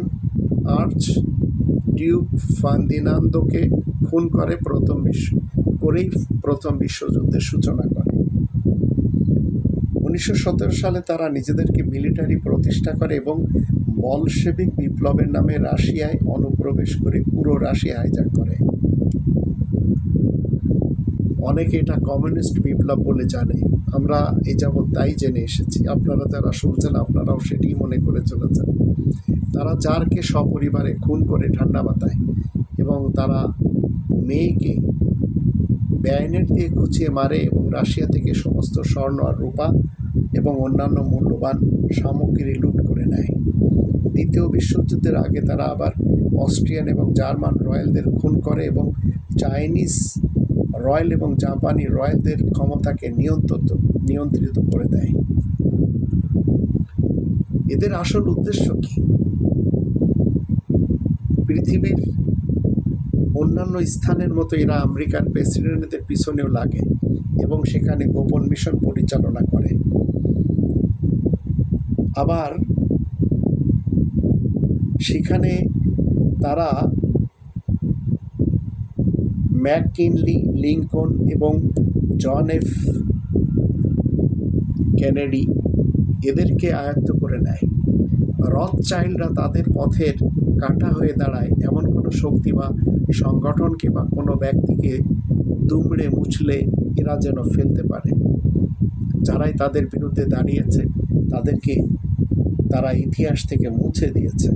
আর্চ ডিউক ফার্দিনান্দোকে খুন করে প্রথম বিশ্বযুদ্ধের সূচনা করে। 1917 সালে তারা নিজেদেরকে মিলিটারি প্রতিষ্ঠা করে এবং বলশেভিক বিপ্লবের নামে রাশিয়ায় অনুপ্রবেশ করে পুরো রাশিয়া হাইজ্যাক করে। অনেকে এটা কমিউনিস্ট বিপ্লব বলে জানে, আমরা এই যাবৎ তাই জেনে এসেছি। আপনারা যারা শুনছেন আপনারাও সেটি মনে করে চলেছেন। তারা জারকে সপরিবারে খুন করে ঠান্ডা মাথায়, এবং তারা মেয়েকে ব্যায়নেট দিয়ে খুঁচিয়ে মারে এবং রাশিয়া থেকে সমস্ত স্বর্ণ আর রূপা এবং অন্যান্য মূল্যবান সামগ্রী লুট করে নেয়। দ্বিতীয় বিশ্বযুদ্ধের আগে তারা আবার অস্ট্রিয়ান এবং জার্মান রয়্যালদের খুন করে এবং চাইনিজ রয়্যাল এবং জাপানি রয়্যালদের ক্ষমতাকে নিয়ন্ত্রিত করে দেয়। এদের আসল উদ্দেশ্য কি? পৃথিবীর অন্যান্য স্থানের মতো এরা আমেরিকার প্রেসিডেন্টদের পিছনেও লাগে এবং সেখানে গোপন মিশন পরিচালনা করে। আবার সেখানে তারা ম্যাককিনলি, লিঙ্কন এবং জন এফ কেনেডি এদেরকে আয়ত্ত করে নেয়। রথচাইল্ডরা তাদের পথের কাঁটা হয়ে দাঁড়ায় এমন কোনো শক্তি বা সংগঠনকে বা কোনো ব্যক্তিকে দুমড়ে মুছলে এরা যেন ফেলতে পারে। যারাই তাদের বিরুদ্ধে দাঁড়িয়েছে তাদেরকে তারা ইতিহাস থেকে মুছে দিয়েছে।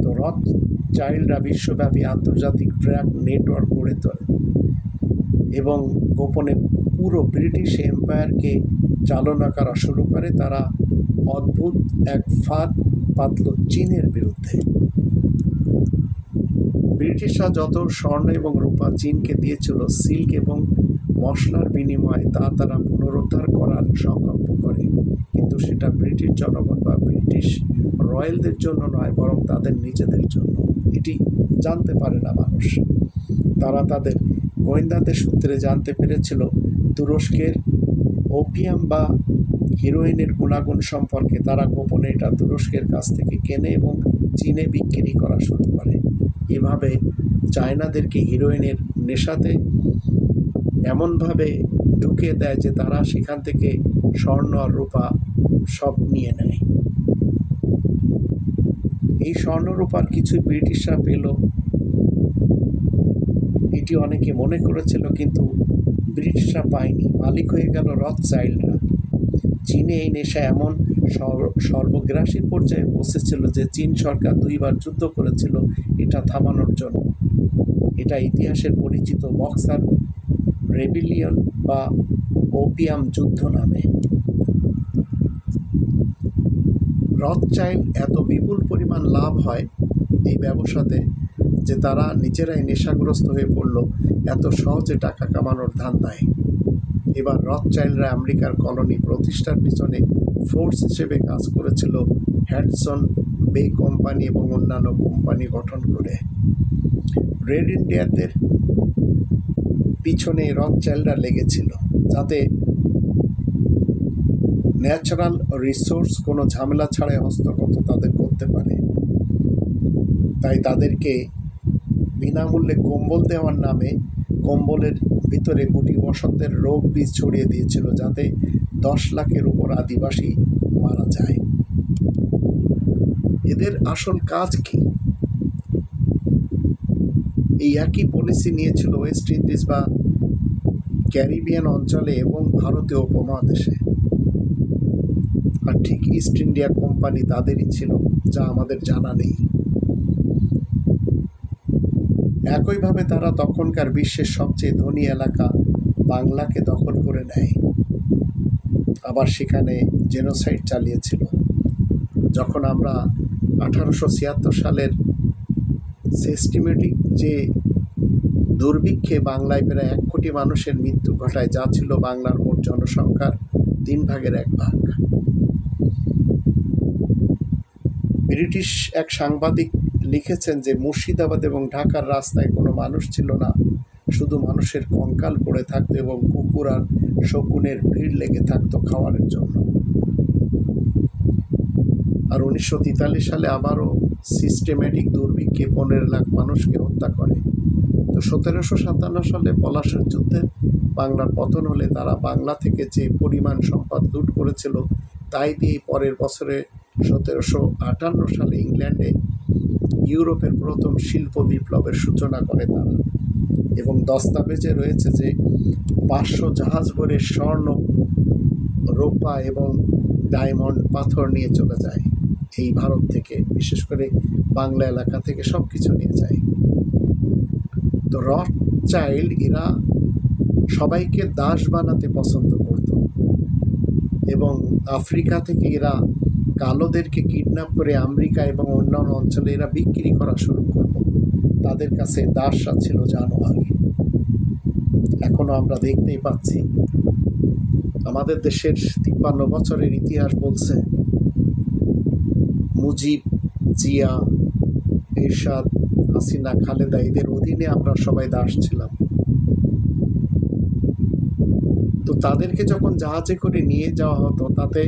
তো রথচাইল্ডরা বিশ্বব্যাপী আন্তর্জাতিক ট্র্যাক নেটওয়ার্ক গড়ে তোলে এবং গোপনে পুরো ব্রিটিশ এম্পায়ারকে চালনা করা শুরু করে। তারা অদ্ভুত এক ফাঁদ পাতল চীনের বিরুদ্ধে। ব্রিটিশরা যত স্বর্ণ এবং রূপা চীনকে দিয়েছিল সিল্ক এবং মশলার বিনিময়ে তা তারা পুনরুদ্ধার করার সংকল্প করে, কিন্তু সেটা ব্রিটিশ জনগণ বা ব্রিটিশ রয়্যালদের জন্য নয়, বরং তাদের নিজেদের জন্য। এটি জানতে পারে না মানুষ। তারা তাদের গোয়েন্দাদের সূত্রে জানতে পেরেছিল তুরস্কের ওপিয়াম বা হিরোইনের গুণাগুণ সম্পর্কে। তারা গোপনে এটা তুরস্কের কাছ থেকে কেনে এবং চীনে বিক্রি করা শুরু করে। এভাবে চায়নাদেরকে হিরোইনের নেশাতে এমনভাবে ঢুকিয়ে দেয় যে তারা সেখান থেকে স্বর্ণ আর রূপা সব নিয়ে নেয়। এই স্বর্ণ রূপার কিছুই ব্রিটিশরা পেল, এটি অনেকে মনে করেছিল, কিন্তু ব্রিটিশরা পায়নি। মালিক হয়ে গেল রথচাইল্ডরা। চীনে এই নেশা এমন সর্বগ্রাসী পর্যায়ে পৌঁছেছিল যে চীন সরকার 2 বার যুদ্ধ করেছিল এটা থামানোর জন্য। এটা ইতিহাসের পরিচিত বক্সার রেবিলিয়ন বা ওপিয়াম যুদ্ধ নামে। রথচাইল্ড এত বিপুল পরিমাণ লাভ হয় এই ব্যবসাতে যে তারা নিজেরাই নেশাগ্রস্ত হয়ে পড়ল এত সহজে টাকা কামানোর ধান্দায়। এবার রথচাইল্ডরা আমেরিকার কলোনি প্রতিষ্ঠার পিছনে ফোর্স হিসেবে কাজ করেছিল হ্যাডসন বে কোম্পানি এবং অন্যান্য কোম্পানি গঠন করে। রেড ইন্ডিয়ানদের পিছনে রথচাইল্ডরা লেগেছিল যাতে ন্যাচারাল রিসোর্স কোনো ঝামেলা ছাড়াই হস্তগত তাদের করতে পারে। তাই তাদেরকে বিনামূল্যে কম্বল দেওয়ার নামে কম্বলের ভিতরে গুটি বসন্তের রোগ বীজ ছড়িয়ে দিয়েছিল যাতে 10 লাখের উপর আদিবাসী মারা যায়। এদের আসল কাজ কি? এই একই পলিসি নিয়েছিল ওয়েস্ট ইন্ডিজ বা ক্যারিবিয়ান অঞ্চলে এবং ভারতীয় উপমহাদেশে। আর ঠিক ইস্ট ইন্ডিয়া কোম্পানি তাদেরই ছিল, যা আমাদের জানা নেই। একইভাবে তারা তখনকার বিশ্বের সবচেয়ে ধনী এলাকা বাংলাকে দখল করে নেয়, আবার সেখানে জেনোসাইড চালিয়েছিল। যখন আমরা 1876 সালের সিস্টেমেটিক যে দুর্ভিক্ষে বাংলায় প্রায় 1 কোটি মানুষের মৃত্যু ঘটায়, যা ছিল বাংলার মোট জনসংখ্যার 3 ভাগের 1 ভাগ। ব্রিটিশ এক সাংবাদিক লিখেছেন যে মুর্শিদাবাদ এবং ঢাকার রাস্তায় কোনো মানুষ ছিল না, শুধু মানুষের কঙ্কাল পড়ে থাকতো এবং কুকুর আর শকুনের ভিড় লেগে থাকতো খাওয়ারের জন্য। আর 1943 সালে আবারও সিস্টেমেটিক দুর্ভিক্ষে 15 লাখ মানুষকে হত্যা করে। তো 1757 সালে পলাশের যুদ্ধে বাংলার পতন হলে তারা বাংলা থেকে যে পরিমাণ সম্পদ লুট করেছিল তাই দিয়ে পরের বছরে 1758 সালে ইংল্যান্ডে ইউরোপের প্রথম শিল্প বিপ্লবের সূচনা করে তারা। এবং দস্তাবেজে রয়েছে যে 500 জাহাজ ভরে স্বর্ণ, রূপা এবং ডায়মন্ড পাথর নিয়ে চলে যায় এই ভারত থেকে, বিশেষ করে বাংলা এলাকা থেকে সব কিছু নিয়ে যায়। তো রথচাইল্ড এরা সবাইকে দাস বানাতে পছন্দ করত এবং আফ্রিকা থেকে এরা কালোদেরকে কিডন্যাপ করে আমেরিকা এবং অন্যান্য অঞ্চলে এরা বিক্রি করা শুরু করল। তাদের কাছে দাসরা ছিল জানোয়ার। এখনো আমরা দেখতেই পাচ্ছি। আমাদের দেশের 53 বছরের ইতিহাস বলছে মুজিব, জিয়া, এরশাদ, হাসিনা, খালেদা এদের অধীনে আমরা সবাই দাস ছিলাম। তো তাদেরকে যখন জাহাজে করে নিয়ে যাওয়া হতো তাতে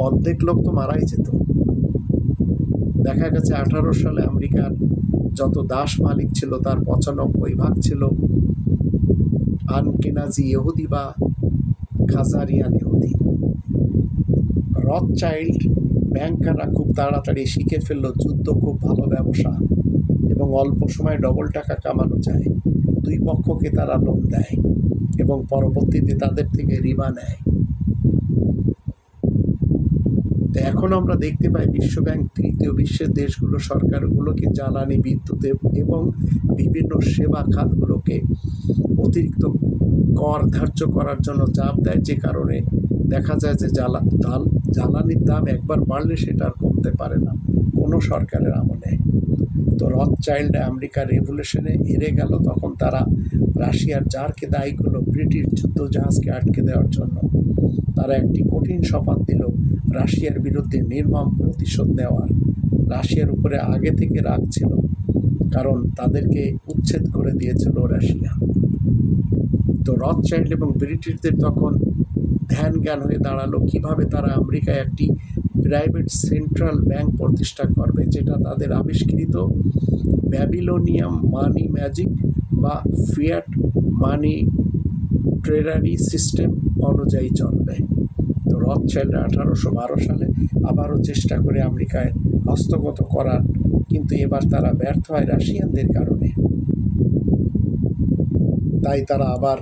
অর্ধেক লোক তো মারাই যেত। দেখা গেছে 18 সালে আমেরিকার যত দাস মালিক ছিল তার 95% ছিল আনকেনাজি ইহুদি বা খাজারিয়ান ইহুদি। রথচাইল্ড ব্যাংকাররা খুব তাড়াতাড়ি শিখে ফেললো যুদ্ধ খুব ভালো ব্যবসা এবং অল্প সময়ে ডবল টাকা কামানো যায়। দুই পক্ষকে তারা লোন দেয় এবং পরবর্তীতে তাদের থেকে রিবা নেয়। তো এখন আমরা দেখতে পাই বিশ্বব্যাংক তৃতীয় বিশ্বের দেশগুলো সরকারগুলোকে জ্বালানি, বিদ্যুৎ এবং বিভিন্ন সেবা খাতগুলোকে অতিরিক্ত কর ধার্য করার জন্য চাপ দেয়, যে কারণে দেখা যায় যে জ্বালানির দাম একবার বাড়লে সেটা আর কমতে পারে না কোনো সরকারের আমলে। তো রথচাইল্ড আমেরিকার রেভলিউশনে হেরে গেল, তখন তারা রাশিয়ার জারকে দায়ী করল ব্রিটিশ যুদ্ধ জাহাজকে আটকে দেওয়ার জন্য। তারা একটি কঠিন শপথ দিল রাশিয়ার বিরুদ্ধে নির্মম প্রতিশোধ নেওয়ার। রাশিয়ার উপরে আগে থেকে রাগ ছিল, কারণ তাদেরকে উচ্ছেদ করে দিয়েছিল রাশিয়া। তো রথচাইল্ড এবং ব্রিটিশদের তখন ধ্যান জ্ঞান হয়ে দাঁড়ালো কীভাবে তারা আমেরিকায় একটি প্রাইভেট সেন্ট্রাল ব্যাংক প্রতিষ্ঠা করবে, যেটা তাদের আবিষ্কৃত ব্যাবিলনিয়াম মানি ম্যাজিক বা ফিয়াট মানি ট্রেজারি সিস্টেম অনুযায়ী চলবে। তো রথচাইল্ড 1812 সালে আবারও চেষ্টা করে আমেরিকায় হস্তগত করার, কিন্তু এবার তারা ব্যর্থ হয় রাশিয়ানদের কারণে। তাই তারা আবার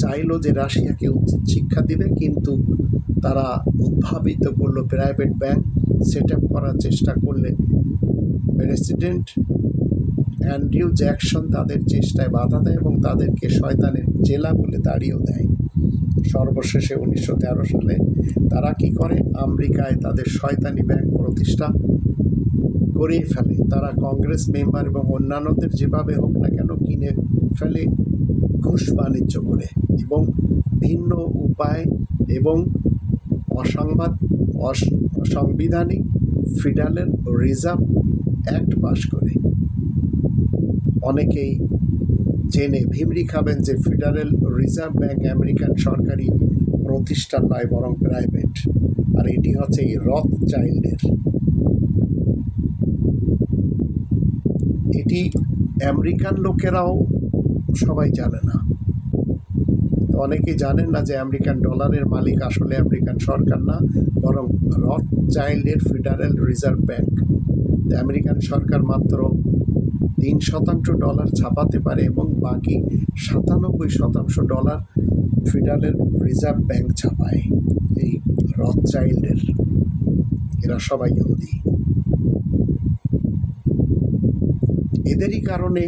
চাইলো যে রাশিয়াকে উচিত শিক্ষা দিবে, কিন্তু তারা উদ্ভাবিত করলো প্রাইভেট ব্যাংক সেট আপ করার চেষ্টা করলে প্রেসিডেন্ট অ্যান্ড্রিউ জ্যাকসন তাদের চেষ্টায় বাধা দেয় এবং তাদেরকে শয়তানের জেলা বলে দাঁড়িয়েও দেয়। সর্বশেষে 1913 সালে তারা কি করে, আমেরিকায় তাদের শয়তানি ব্যাংক প্রতিষ্ঠা করেই ফেলে। তারা কংগ্রেস মেম্বার এবং অন্যান্যদের যেভাবে হোক না কেন কিনে ফেলে ঘুষ বাণিজ্য করে এবং ভিন্ন উপায় এবং অসাংবিধানিক ফেডারেল রিজার্ভ অ্যাক্ট পাশ করে। অনেকেই জেনে ভিমরি খাবেন যে ফেডারেল রিজার্ভ ব্যাংক আমেরিকান সরকারি প্রতিষ্ঠান নয়, বরং প্রাইভেট। আর এটি হচ্ছে এই রথচাইল্ডের। এটি আমেরিকান লোকেরাও সবাই জানে না। তো অনেকেই জানেন না যে আমেরিকান ডলারের মালিক আসলে আমেরিকান সরকার না, বরং রথচাইল্ডের ফেডারেল রিজার্ভ ব্যাংক। আমেরিকান সরকার মাত্র 3% ডলার ছাপাতে পারে এবং বাকি 97% ডলার ফেডারেল রিজার্ভ ব্যাংক ছাপায় এই রথচাইল্ডের। এরা সবাই ইহুদি। এদেরই কারণে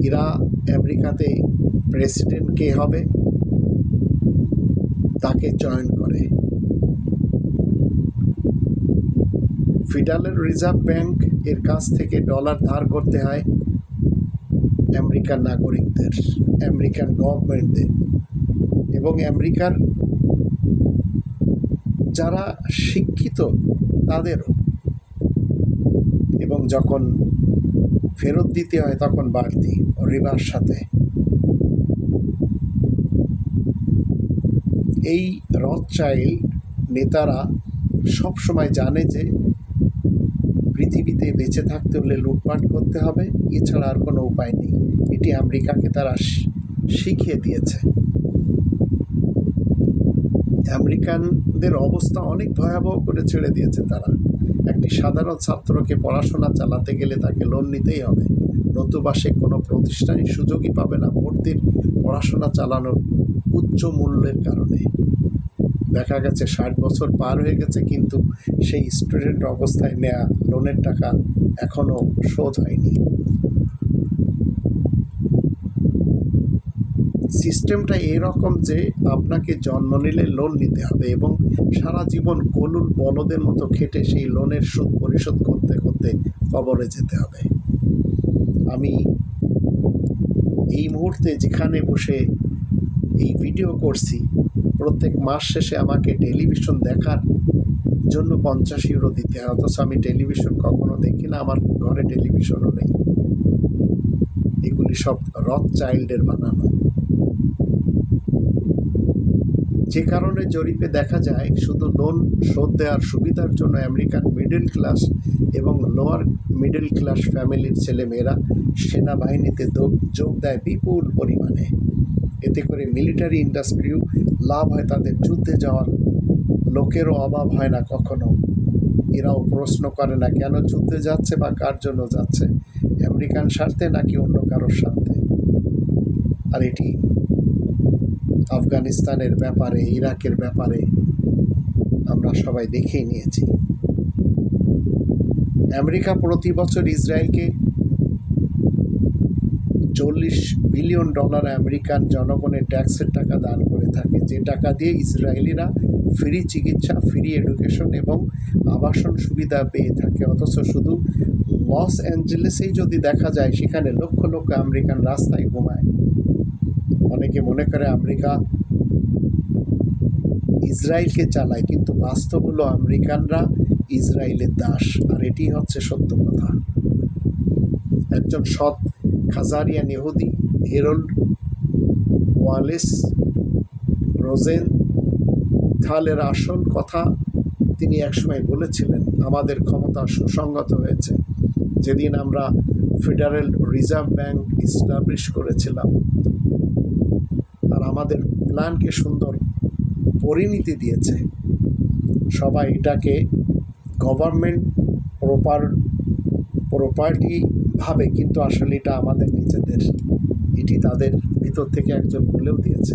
এরা আমেরিকাতে প্রেসিডেন্ট কে হবে তাকে চয়ন করে। ফেডারেল রিজার্ভ ব্যাংক এর কাছ থেকে ডলার ধার করতে হয় আমেরিকান নাগরিকদের, আমেরিকান গভর্নমেন্টদের এবং আমেরিকার যারা শিক্ষিত তাদেরও। এবং যখন ফেরত দিতে হয় তখন বাড়তি রিবার সাথে। এই রথচাইল্ড নেতারা সব সময় জানে যে পৃথিবীতে বেঁচে থাকতে হলে লুটপাট করতে হবে, এছাড়া আর কোনো উপায় নেই। এটি আমেরিকাকে তারা শিখিয়ে দিয়েছে। আমেরিকানদের অবস্থা অনেক ভয়াবহ করে ছেড়ে দিয়েছে তারা। একটি সাধারণ ছাত্রকে পড়াশোনা চালাতে গেলে তাকে লোন নিতেই হবে, নতুবা সে কোনো প্রতিষ্ঠানের সুযোগই পাবে না ভর্তির পড়াশোনা চালানোর উচ্চ মূল্যের কারণে। দেখা গেছে 60 বছর পার হয়ে গেছে, কিন্তু সেই স্টুডেন্ট অবস্থায় নেওয়া লোনের টাকা এখনও শোধ হয়নি। সিস্টেমটা এরকম যে আপনাকে জন্ম নিলে লোন নিতে হবে এবং সারা জীবন কলুল বলদের মতো খেটে সেই লোনের সুদ পরিশোধ করতে করতে কবরে যেতে হবে। আমি এই মুহূর্তে যেখানে বসে এই ভিডিও করছি, প্রত্যেক মাস শেষে আমাকে টেলিভিশন দেখার জন্য 50 ইউরো দিতে হয়, অথচ আমি টেলিভিশন কখনো দেখি না, আমার ঘরে টেলিভিশনও নেই। এগুলি সব রথচাইল্ডের বানানো। যে কারণে জরিপে দেখা যায় শুধু লোন শোধ দেওয়ার সুবিধার জন্য আমেরিকান মিডল ক্লাস এবং লোয়ার মিডল ক্লাস ফ্যামিলির ছেলেমেয়েরা সেনাবাহিনীতে যোগ দেয় বিপুল পরিমাণে। এতে করে মিলিটারি ইন্ডাস্ট্রিও লাভ হয়, তাদের যুদ্ধে যাওয়ার লোকেরও অভাব হয় না কখনো। এরাও প্রশ্ন করে না কেন যুদ্ধে যাচ্ছে বা কার জন্য যাচ্ছে, আমেরিকান স্বার্থে নাকি অন্য কারোর স্বার্থে। আর এটি আফগানিস্তানের ব্যাপারে, ইরাকের ব্যাপারে আমরা সবাই দেখেই নিয়েছি। আমেরিকা প্রতি বছর ইসরায়েলকে $40 বিলিয়ন আমেরিকান জনগণের ট্যাক্সের টাকা দান করে থাকে, যে টাকা দিয়ে ইসরায়েলিরা ফ্রি চিকিৎসা, ফ্রি এডুকেশন এবং আবাসন সুবিধা পেয়ে থাকে। অথচ শুধু লস অ্যাঞ্জেলেসেই যদি দেখা যায়, সেখানে লক্ষ লক্ষ আমেরিকান রাস্তায় ঘুমায়। অনেকে মনে করে আমেরিকা ইসরায়েলকে চালায়, কিন্তু বাস্তব হলো আমেরিকানরা ইসরায়েলের দাস, আর এটি হচ্ছে সত্য কথা। একজন সৎ খাজারিয়ান ইহুদি হেরল্ড ওয়ালেস রোজেনথালের আসল কথা তিনি একসময় বলেছিলেন, আমাদের ক্ষমতা সুসংগত হয়েছে যেদিন আমরা ফেডারেল রিজার্ভ ব্যাংক এস্টাবলিশ করেছিলাম, আর আমাদের প্ল্যানকে সুন্দর পরিণতি দিয়েছে। সবাই এটাকে গভর্নমেন্ট প্রপার্টি ভাবে, কিন্তু আসলে এটা আমাদের নিজেদের। এটি তাদের ভিতর থেকে একজন বলেও দিয়েছে।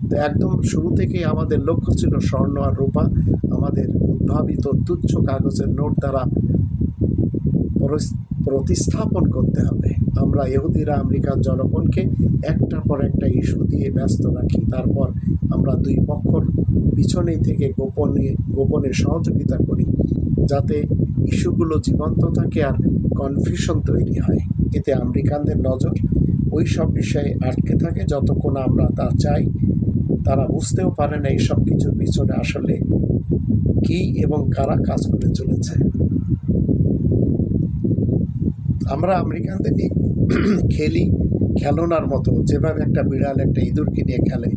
তো একদম শুরু থেকেই আমাদের লক্ষ্য ছিল স্বর্ণ আর রূপা আমাদের উদ্ভাবিত তুচ্ছ কাগজের নোট দ্বারা প্রতিস্থাপন করতে হবে। আমরা ইহুদিরা আমেরিকান জনগণকে একটার পর একটা ইস্যু দিয়ে ব্যস্ত রাখি, তারপর আমরা দুই পক্ষর পিছনেই থেকে গোপনে সহযোগিতা করি, যাতে ইস্যুগুলো জীবন্ত থাকে আর কনফিউশন তৈরি হয়। এতে আমেরিকানদের নজর ওই সব বিষয়ে আটকে থাকে যতক্ষণ আমরা তা চাই। তারা বুঝতেও পারে না এই সব কিছুর পিছনে আসলে কী এবং কারা কাজ করে চলেছে। আমরা আমেরিকানদের নিয়ে খেলি খেলনার মতো, যেভাবে একটা বিড়াল একটা ইঁদুরকে নিয়ে খেলে।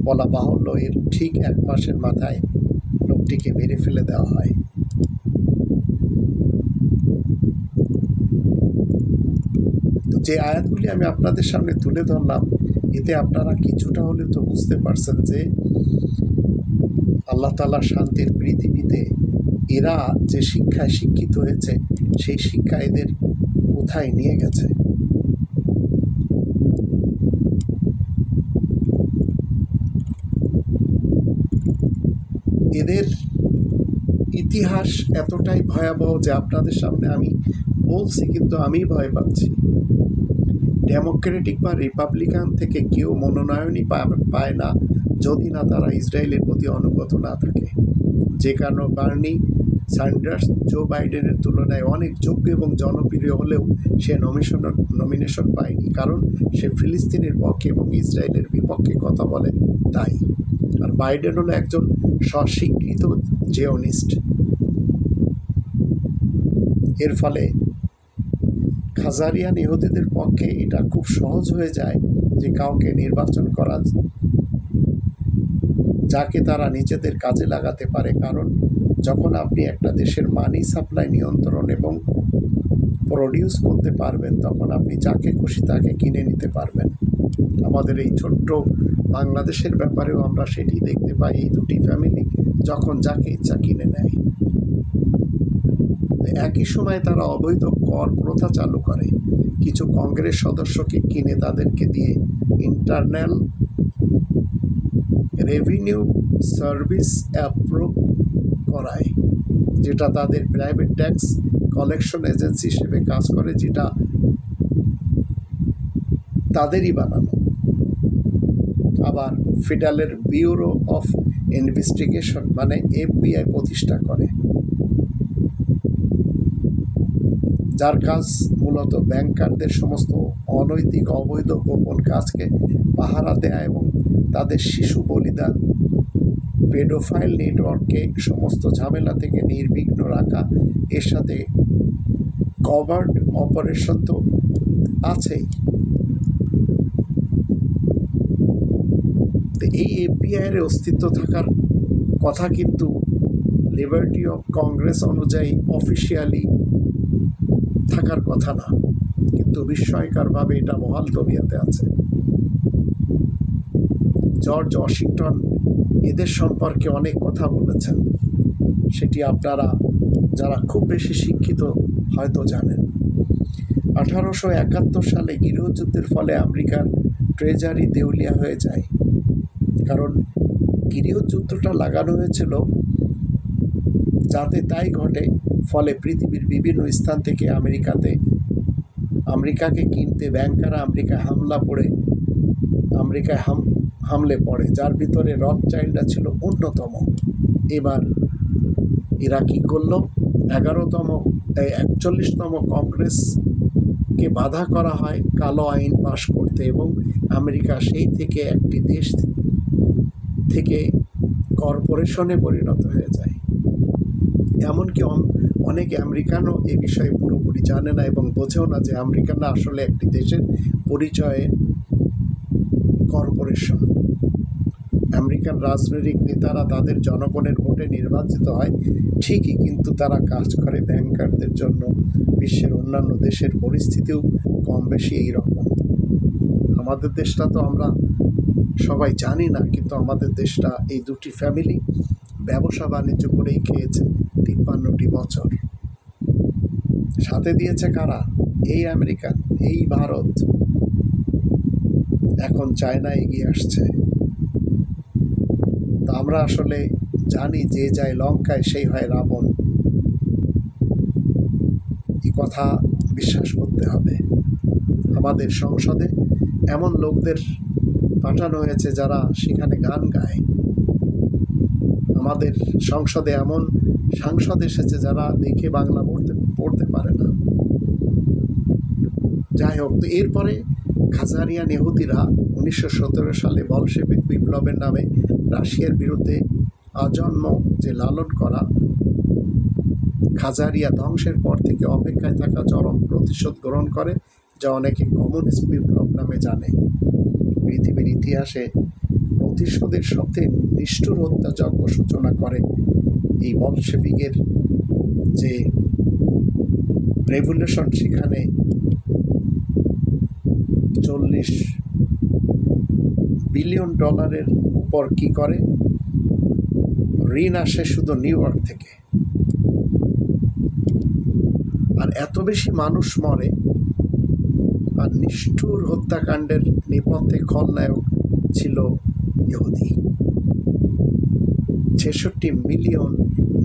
বলা বাহুল্য, এর ঠিক 1 মাসের মাথায় লোকটিকে মেরে ফেলে দেওয়া হয়। তো যে আয়াতগুলি আমি আপনাদের সামনে তুলে ধরলাম, এতে আপনারা কিছুটা হলেও তো বুঝতে পারছেন যে আল্লাহ তাআলা শান্তির পৃথিবীতে এরা যে শিক্ষায় শিক্ষিত হয়েছে, সেই শিক্ষা এদের কোথায় নিয়ে গেছে। এদের ইতিহাস এতটাই ভয়াবহ যে আপনাদের সামনে আমি বলছি, কিন্তু আমি ভয় পাচ্ছি। ডেমোক্রেটিক বা রিপাবলিকান থেকে কেউ মনোনয়নই পায় না যদি না তারা ইসরায়েলের প্রতি অনুগত না থাকে। যে কারণে বার্নি স্যান্ডার্স জো বাইডেনের তুলনায় অনেক যোগ্য এবং জনপ্রিয় হলেও সে নমিনেশন পায়নি, কারণ সে ফিলিস্তিনের পক্ষে এবং ইসরায়েলের বিপক্ষে কথা বলে তাই। আর বাইডেন হলো একজন স্বস্বীকৃত জিওনিস্ট। এর ফলে খাজারিয়ান ইহুদিদের পক্ষে এটা খুব সহজ হয়ে যায় যে কাউকে নির্বাচন করা, যাকে তারা নিজেদের কাজে লাগাতে পারে, কারণ যখন আপনি একটা দেশের মানি সাপ্লাই নিয়ন্ত্রণ এবং প্রডিউস করতে পারবেন, তখন আপনি যাকে খুশি তাকে কিনে নিতে পারবেন। আমাদের এই ছোট্ট বাংলাদেশের ব্যাপারেও আমরা সেটি দেখতে পাই। এই দুটি ফ্যামিলি যখন যাকে ইচ্ছা কিনে নেয়, একই সময় তারা অবৈধ কর প্রথা চালু করে। কিছু কংগ্রেস সদস্যকে কিনে তাদেরকে দিয়ে ইন্টারনাল রেভিনিউ সার্ভিস অ্যাপ্রুভ করায়, যেটা তাদের প্রাইভেট ট্যাক্স কালেকশন এজেন্সি হিসেবে কাজ করে, যেটা তাদেরই বানানো। আবার ফেডারেল ব্যুরো অফ ইনভেস্টিগেশন মানে FBI প্রতিষ্ঠা করে, যার কাজ মূলত ব্যাংকারদের সমস্ত অনৈতিক অবৈধ গোপন কাজকে পাহারা দেয়া এবং তাদের শিশু বলিদান, পেডোফাইল নেটওয়ার্ককে সমস্ত ঝামেলা থেকে নির্বিঘ্ন রাখা। এর সাথে কভার্ড অপারেশন তো আছেই। এই FBI-এর অস্তিত্ব থাকার কথা কিন্তু লিবার্টি অফ কংগ্রেস অনুযায়ী অফিসিয়ালি থাকার কথা না, কিন্তু বিস্ময়করভাবে এটা বহাল তবিয়তে আছে। জর্জ ওয়াশিংটন এদের সম্পর্কে অনেক কথা বলেছেন, সেটি আপনারা যারা খুব বেশি শিক্ষিত হয়তো জানেন। 1871 সালে গৃহযুদ্ধের ফলে আমেরিকার ট্রেজারি দেউলিয়া হয়ে যায়, কারণ গৃহযুদ্ধটা লাগানো হয়েছিল যাতে তাই ঘটে। ফলে পৃথিবীর বিভিন্ন স্থান থেকে আমেরিকাকে কিনতে ব্যাংকাররা আমেরিকায় হামলে পড়ে, যার ভিতরে রথচাইল্ডরা ছিল অন্যতম। এবার এরা কী করল, 41তম কংগ্রেসকে বাধা করা হয় কালো আইন পাশ করতে, এবং আমেরিকা সেই থেকে একটি দেশ থেকে কর্পোরেশনে পরিণত হয়ে যায়। এমনকি অনেক আমেরিকানও এ বিষয়ে পুরোপুরি জানে না এবং বোঝেও না যে আমেরিকানরা আসলে একটি দেশের পরিচয়ে কর্পোরেশন। আমেরিকান রাজনৈতিক নেতারা তাদের জনগণের ভোটে নির্বাচিত হয় ঠিকই, কিন্তু তারা কাজ করে ব্যাংকারদের জন্য। বিশ্বের অন্যান্য দেশের পরিস্থিতিও কম বেশি এইরকম। আমাদের দেশটা তো আমরা সবাই জানি না, কিন্তু আমাদের দেশটা এই দুটি ফ্যামিলি ব্যবসা বাণিজ্য করেই খেয়েছে 53টি বছর। সাথে দিয়েছে কারা? এই আমেরিকান, এই ভারত, এখন চায়না এগিয়ে আসছে। তা আমরা আসলে জানি, যে যায় লঙ্কায় সেই হয় রাবণ। এই কথা বিশ্বাস করতে হবে। আমাদের সংসদে এমন লোকদের পাঠানো হয়েছে যারা সেখানে গান গায়। আমাদের সংসদে এমন সাংসদ এসেছে যারা দেখে বাংলা পড়তে পারে না। যাই হোক, তো এরপরে খাজারিয়ান ইহুদিরা 1917 সালে বলশেভিক বিপ্লবের নামে রাশিয়ার বিরুদ্ধে আজন্ম যে লালন করা খাজারিয়া ধ্বংসের পর থেকে অপেক্ষায় থাকা চরম প্রতিশোধ গ্রহণ করে, যা অনেকে কমিউনিস্ট বিপ্লব নামে জানে। পৃথিবীর ইতিহাসে প্রতিশোধের সবচেয়ে নিষ্ঠুর হত্যাযজ্ঞ সূচনা করে এই বলশেভিকের যে রেভলিউশন। সেখানে 40 বিলিয়ন ডলারের উপর কি করে ঋণ আসে শুধু নিউ ইয়র্ক থেকে। আর এত বেশি মানুষ মরে, আর নিষ্ঠুর হত্যাকাণ্ডের নেপথ্যে খলনায়ক ছিল ইহুদি। 66 মিলিয়ন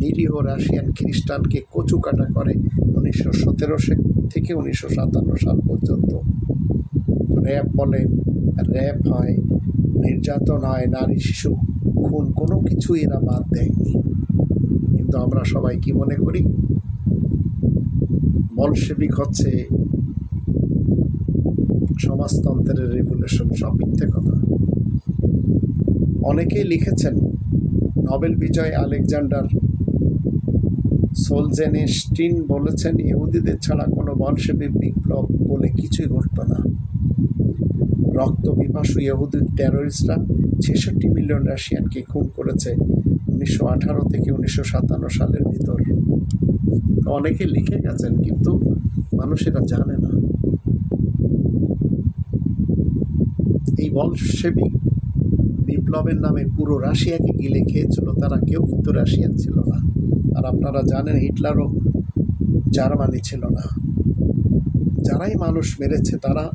নিরীহ রাশিয়ান খ্রিস্টানকে কচুকাটা করে 1917 থেকে 1957 সাল পর্যন্ত। র্যাপ হয়, নির্যাতন হয়, নারী শিশু খুন, কোনো কিছু এরা বাদ দেয়নি। কিন্তু আমরা সবাই কি মনে করি, বলশেভিক হচ্ছে সমাজতন্ত্রের রেভলিউশন। সব মিথ্যে কথা। অনেকেই লিখেছেন, নোবেল বিজয়ী আলেকজান্ডার সোলজেনিস্টিন বলেছেন, ইহুদিদের ছাড়া কোনো বলশেভিক বিপ্লব বলে কিছুই ঘটত না। রক্ত পিপাসু ইহুদি টেররিস্টরা 66 মিলিয়ন রাশিয়ানকে খুন করেছে 1918 থেকে 1957 সালের ভিতর। তো অনেকে লিখে গেছেন, কিন্তু মানুষেরা জানে না। এই বলশেভিক বিপ্লবের নামে পুরো রাশিয়াকে গিলে খেয়েছিল, তারা কেউ কিন্তু রাশিয়ান ছিল না। আর আপনারা জানেন হিটলারও জার্মানি ছিল না। যারাই মানুষ মেরেছে তারা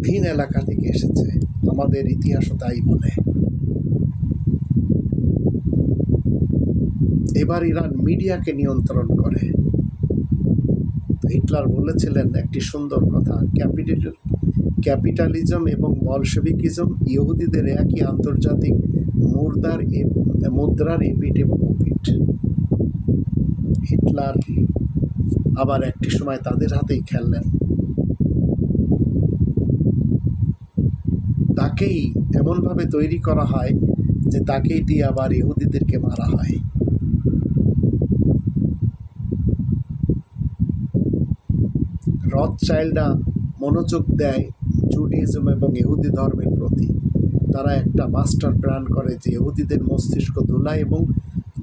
ভিন এলাকা থেকে এসেছে, আমাদের ইতিহাসও তাই বলে। এবার ইরান মিডিয়াকে নিয়ন্ত্রণ করে। হিটলার বলেছিলেন একটি সুন্দর কথা, ক্যাপিটালিজম এবং বলশেভিকিজম ইহুদিদের একই আন্তর্জাতিক মুদ্রার এপিঠ এবং ওপিঠ। হিটলার আবার একটি সময় তাদের হাতেই খেললেন। তাকেই এমনভাবে তৈরি করা হয় যে তাকেই দিয়ে আবার ইহুদিদেরকে মারা হয়। রথচাইল্ডরা মনোযোগ দেয় জুডিজম এবং ইহুদি ধর্মের প্রতি। তারা একটা মাস্টার প্ল্যান করে যে ইহুদিদের মস্তিষ্ক ধুলা এবং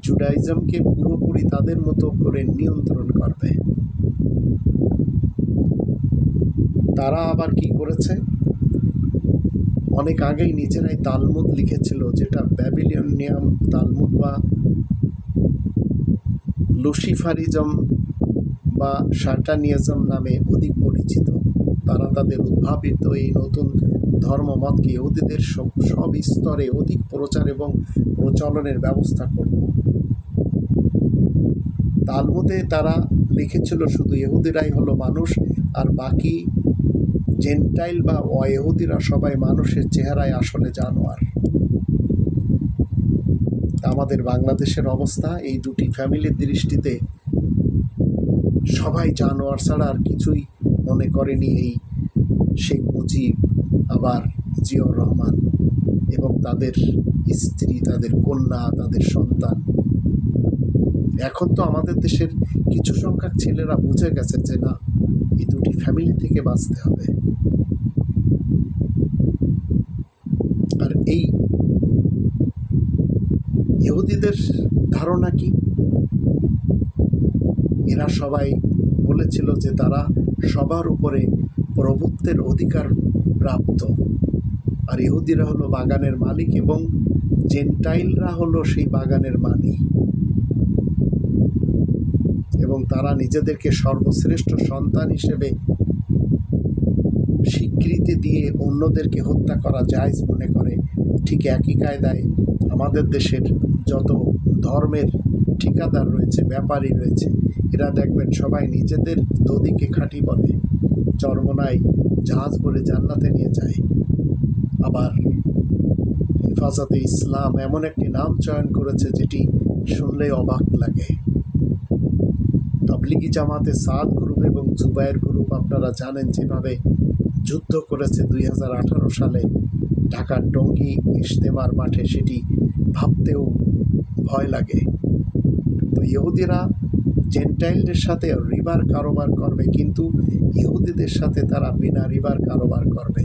জুডাইজমকে পুরোপুরি তাদের মতো করে নিয়ন্ত্রণ করবে। তারা আবার কি করেছে, অনেক আগেই নিজেরাই তালমুদ লিখেছিল, যেটা ব্যাবিলনিয়াম তালমুদ বা লুসিফারিজম বা সাটানিয়াজম নামে অধিক পরিচিত। তারা তাদের উদ্ভাবিত এই নতুন ধর্মমতকে ইহুদিদের সব স্তরে অধিক প্রচার এবং প্রচলনের ব্যবস্থা করত। তালমুদে তারা লিখেছিল শুধু ইহুদিরাই হলো মানুষ, আর বাকি জেন্টাইল বা অইহুদিরা সবাই মানুষের চেহারায় আসলে জানোয়ার। আমাদের বাংলাদেশের অবস্থা, এই দুটি ফ্যামিলির দৃষ্টিতে সবাই জানোয়ার ছাড়া আর কিছুই মনে করেনি এই শেখ মুজিব, আবার জিয়াউর রহমান এবং তাদের স্ত্রী, তাদের কন্যা, তাদের সন্তান। এখন তো আমাদের দেশের কিছু সংখ্যক ছেলেরা বুঝে গেছে যে না, এই দুটি ফ্যামিলি থেকে বাঁচতে হবে। আর এই ইহুদিদের ধারণা কি, এরা সবাই বলেছিল যে তারা সবার উপরে প্রভুত্বের অধিকার প্রাপ্ত, আর ইহুদিরা হলো বাগানের মালিক এবং জেন্টাইলরা হলো সেই বাগানের মালিক, এবং তারা নিজেদেরকে সর্বশ্রেষ্ঠ সন্তান হিসেবে স্বীকৃতি দিয়ে অন্যদেরকে হত্যা করা জায়েজ মনে করে। ঠিক একই কায়দায় আমাদের দেশের যত ধর্মের ঠিকাদার রয়েছে, ব্যাপারী রয়েছে, এরা দেখবেন সবাই নিজেদের দদিকে খাঁটি বলে, চরমোনাই জাহাজ বলে জান্নাতে নিয়ে যায়। আবার হেফাজতে ইসলাম এমন একটি নাম চয়ন করেছে যেটি শুনলেই অবাক লাগে। তাবলিগি জামাতে সাদ গ্রুপ এবং জুবায়ের গ্রুপ আপনারা জানেন যেভাবে যুদ্ধ করেছে 2018 সালে ঢাকার টঙ্গী ইজতেমার মাঠে, সেটি ভাবতেও ভয় লাগে। তো ইহুদিরা জেন্টাইলদের সাথে রিবার কারোবার করবে, কিন্তু ইহুদিদের সাথে তারা বিনা রিবার কারোবার করবে।